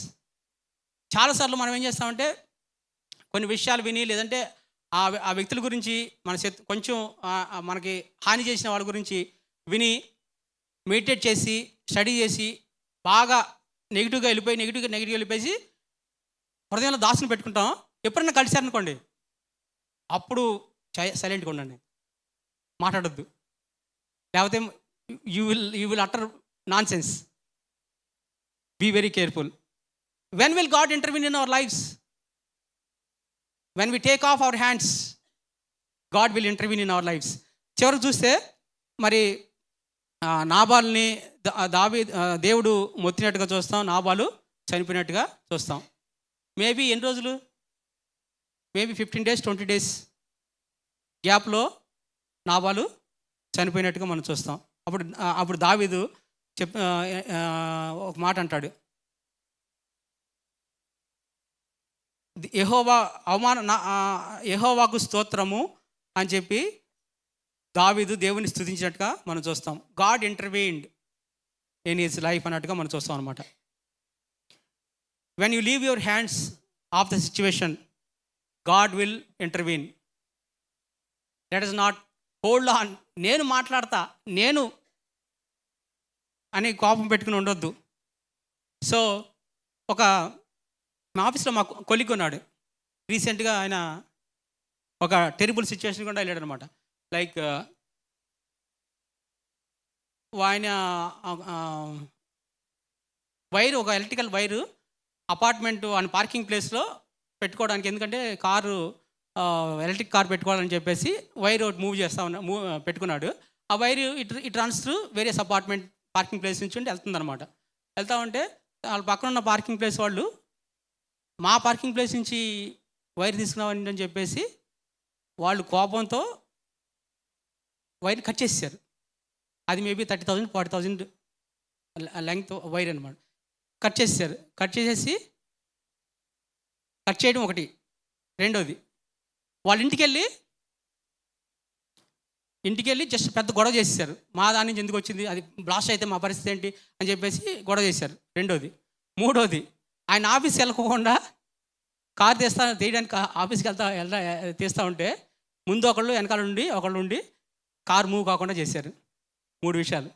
చాలాసార్లు మనం ఏం చేస్తామంటే కొన్ని విషయాలు విని లేదంటే ఆ వ్యక్తుల గురించి కొంచెం మనకి హాని చేసిన వాళ్ళ గురించి విని మెడిటేట్ చేసి స్టడీ చేసి బాగా నెగిటివ్గా వెళ్ళిపోయి హృదయంలో దాసుని పెట్టుకుంటాం. ఎప్పుడైనా కలిశారనుకోండి అప్పుడు సైలెంట్గా ఉండండి, మాట్లాడొద్దు. లేకపోతే you will utter nonsense. Be very careful. When will God intervene in our lives? When we take off our hands, God will intervene in our lives. చివరికి చూస్తే మరి నాబాల్ని దేవుడు మొత్తినట్టుగా చూస్తాం, నాబాలు చనిపోయినట్టుగా చూస్తాం. మేబీ ఎన్ని రోజులు, మేబీ 15 days 20 days గ్యాప్లో నాబాలు చనిపోయినట్టుగా మనం చూస్తాం. అప్పుడు దావీదు ఒక మాట అంటాడు, యెహోవాకు స్తోత్రము అని చెప్పి దావీదు దేవుని స్తుతించినట్టుగా మనం చూస్తాం. God intervened in his life అన్నట్టుగా మనం చూస్తాం అనమాట. When you leave your hands of the situation, God will intervene. Let us not hold on. నేను మాట్లాడతా అని కోపం పెట్టుకుని ఉండొద్దు. సో మా ఆఫీస్లో మా కొలీగ్ ఉన్నాడు. రీసెంట్గా ఆయన ఒక టెరిబుల్ సిచ్యువేషన్ కూడా వెళ్ళాడు అనమాట. లైక్ ఆయన ఒక ఎలక్ట్రికల్ వైరు అపార్ట్మెంట్ ఆయన పార్కింగ్ ప్లేస్లో పెట్టుకోవడానికి, ఎందుకంటే ఎలక్ట్రిక్ కార్ పెట్టుకోవాలని చెప్పేసి వైర్ ఒకటి పెట్టుకున్నాడు. ఆ wire it runs through various apartment parking place నుంచి వెళ్తుందన్నమాట. వెళ్తా ఉంటే వాళ్ళ పక్కన ఉన్న పార్కింగ్ ప్లేస్ వాళ్ళు మా పార్కింగ్ ప్లేస్ నుంచి వైర్ తీసుకున్నామని అని చెప్పేసి వాళ్ళు కోపంతో వైర్ కట్ చేశారు. అది మేబీ 30,000 40,000 లెంగ్త్ వైర్ అనమాట. కట్ చేయడం ఒకటి. రెండోది, వాళ్ళ ఇంటికి వెళ్ళి జస్ట్ పెద్ద గొడవ చేసేసారు. మా దాని నుంచి ఎందుకు వచ్చింది, అది బ్లాస్ట్ అయితే మా పరిస్థితి ఏంటి అని చెప్పేసి గొడవ చేశారు. రెండోది. మూడోది, ఆయన ఆఫీస్కి వెళ్ళకోకుండా కారు తీయడానికి ఆఫీస్కి తీస్తూ ఉంటే ముందు ఒకళ్ళు వెనకాల ఉండి కారు మూవ్ కాకుండా చేశారు. 3 విషయాలు.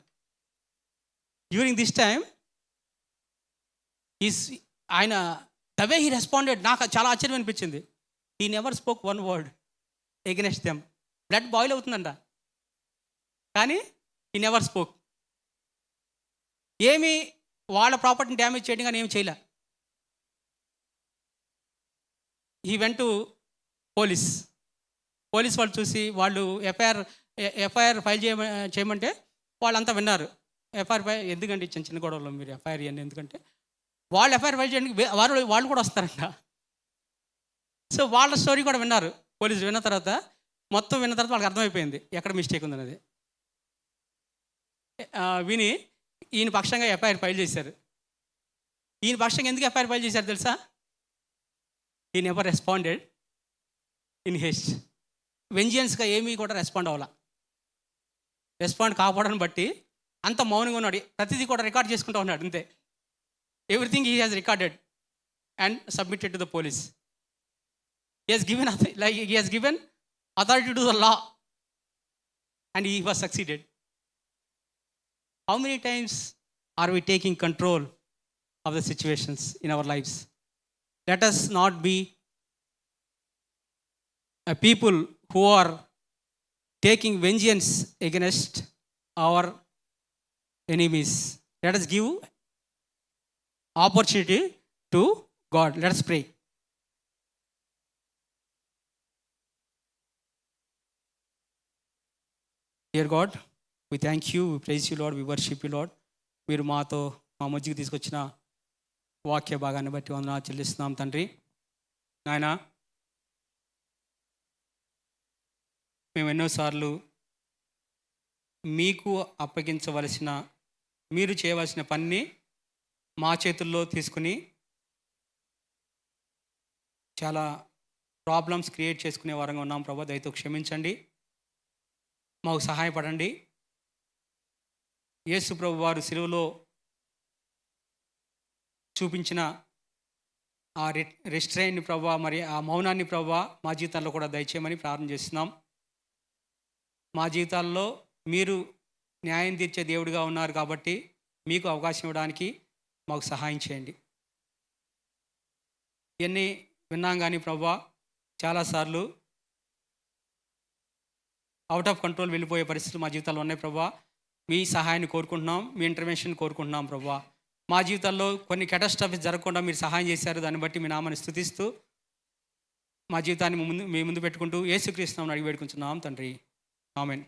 డ్యూరింగ్ దిస్ టైమ్ ఆయన ద వే హీ రెస్పాండెడ్ నాకు చాలా ఆశ్చర్యం అనిపించింది. He never spoke 1 word against them. Blood boil అవుతుందంట, కానీ హీ నెవర్ స్పోక్. ఏమి వాళ్ళ ప్రాపర్టీని డ్యామేజ్ చేయడం కానీ ఏమి చేయలే. హీ వెంట్ టు పోలీస్ వాళ్ళు చూసి వాళ్ళు ఎఫ్ఐఆర్ ఫైల్ చేయమంటే వాళ్ళంతా విన్నారు. ఎఫ్ఐఆర్ ఫైల్ ఎందుకంటే చిన్న గొడవలో మీరు ఎఫ్ఐఆర్ ఇవన్నీ ఎందుకంటే వాళ్ళు ఎఫ్ఐఆర్ ఫైల్ చేయడానికి వాళ్ళు కూడా వస్తారంట. సో వాళ్ళ స్టోరీ కూడా విన్నారు పోలీసులు. విన్న తర్వాత మొత్తం విన్న తర్వాత వాళ్ళకి అర్థమైపోయింది ఎక్కడ మిస్టేక్ ఉందనేది. విని ఈయన పక్షంగా ఎఫ్ఐఆర్ ఫైల్ చేశారు. ఈయన పక్షంగా ఎందుకు ఎఫ్ఐఆర్ ఫైల్ చేశారు తెలుసా? ఈ నెవర్ రెస్పాండెడ్ ఇన్ హేస్ట్. వెంజియన్స్గా ఏమీ కూడా రెస్పాండ్ అవ్వాల. రెస్పాండ్ కాకపోవడం బట్టి అంత మౌనంగా ఉన్నాడు. ప్రతిదీ కూడా రికార్డ్ చేసుకుంటూ ఉన్నాడు అంతే. Everything he has recorded and submitted to the police. He has given authority to the law and he was succeeded. How many times are we taking control of the situations in our lives? Let us not be a people who are taking vengeance against our enemies. Let us give opportunity to God. Let us pray. Dear God, we thank you, we praise you Lord, we worship you Lord. మీరు మాతో మా మధ్యకి తీసుకొచ్చిన వాక్య భాగాన్ని బట్టి వందనాలు చెల్లిస్తున్నాం తండ్రి. నాయన, మేము ఎన్నోసార్లు మీకు అప్పగించవలసిన, మీరు చేయవలసిన పని మా చేతుల్లో తీసుకుని చాలా ప్రాబ్లమ్స్ క్రియేట్ చేసుకునే వారంగా ఉన్నాం ప్రభా. దయతో క్షమించండి, మాకు సహాయపడండి. యేసు ప్రభు వారు సిలువలో చూపించిన ఆ రెస్ట్రైన్ ప్రభా, మరి ఆ మౌనాన్ని ప్రభా మా జీవితాల్లో కూడా దయచేయమని ప్రార్థన చేస్తున్నాం. మా జీవితాల్లో మీరు న్యాయం తీర్చే దేవుడిగా ఉన్నారు కాబట్టి మీకు అవకాశం ఇవ్వడానికి మాకు సహాయం చేయండి. ఇవన్నీ విన్నాం కానీ ప్రభా, చాలాసార్లు అవుట్ ఆఫ్ కంట్రోల్ వెళ్ళిపోయే పరిస్థితులు మా జీవితాల్లో ఉన్నాయి ప్రభా. మీ సహాయాన్ని కోరుకుంటున్నాం, మీ ఇంటర్వెన్షన్ కోరుకుంటున్నాం ప్రభా. మా జీవితాల్లో కొన్ని క్యాటాస్ట్రాఫీస్ జరగకుండా మీరు సహాయం చేశారు. దాన్ని బట్టి మీ నామాన్ని స్తుతిస్తూ మా జీవితాన్ని మీ ముందు పెట్టుకుంటూ యేసుక్రీస్తు నామమున అడిగి వేడుకుంటున్నాం తండ్రి. ఆమేన్.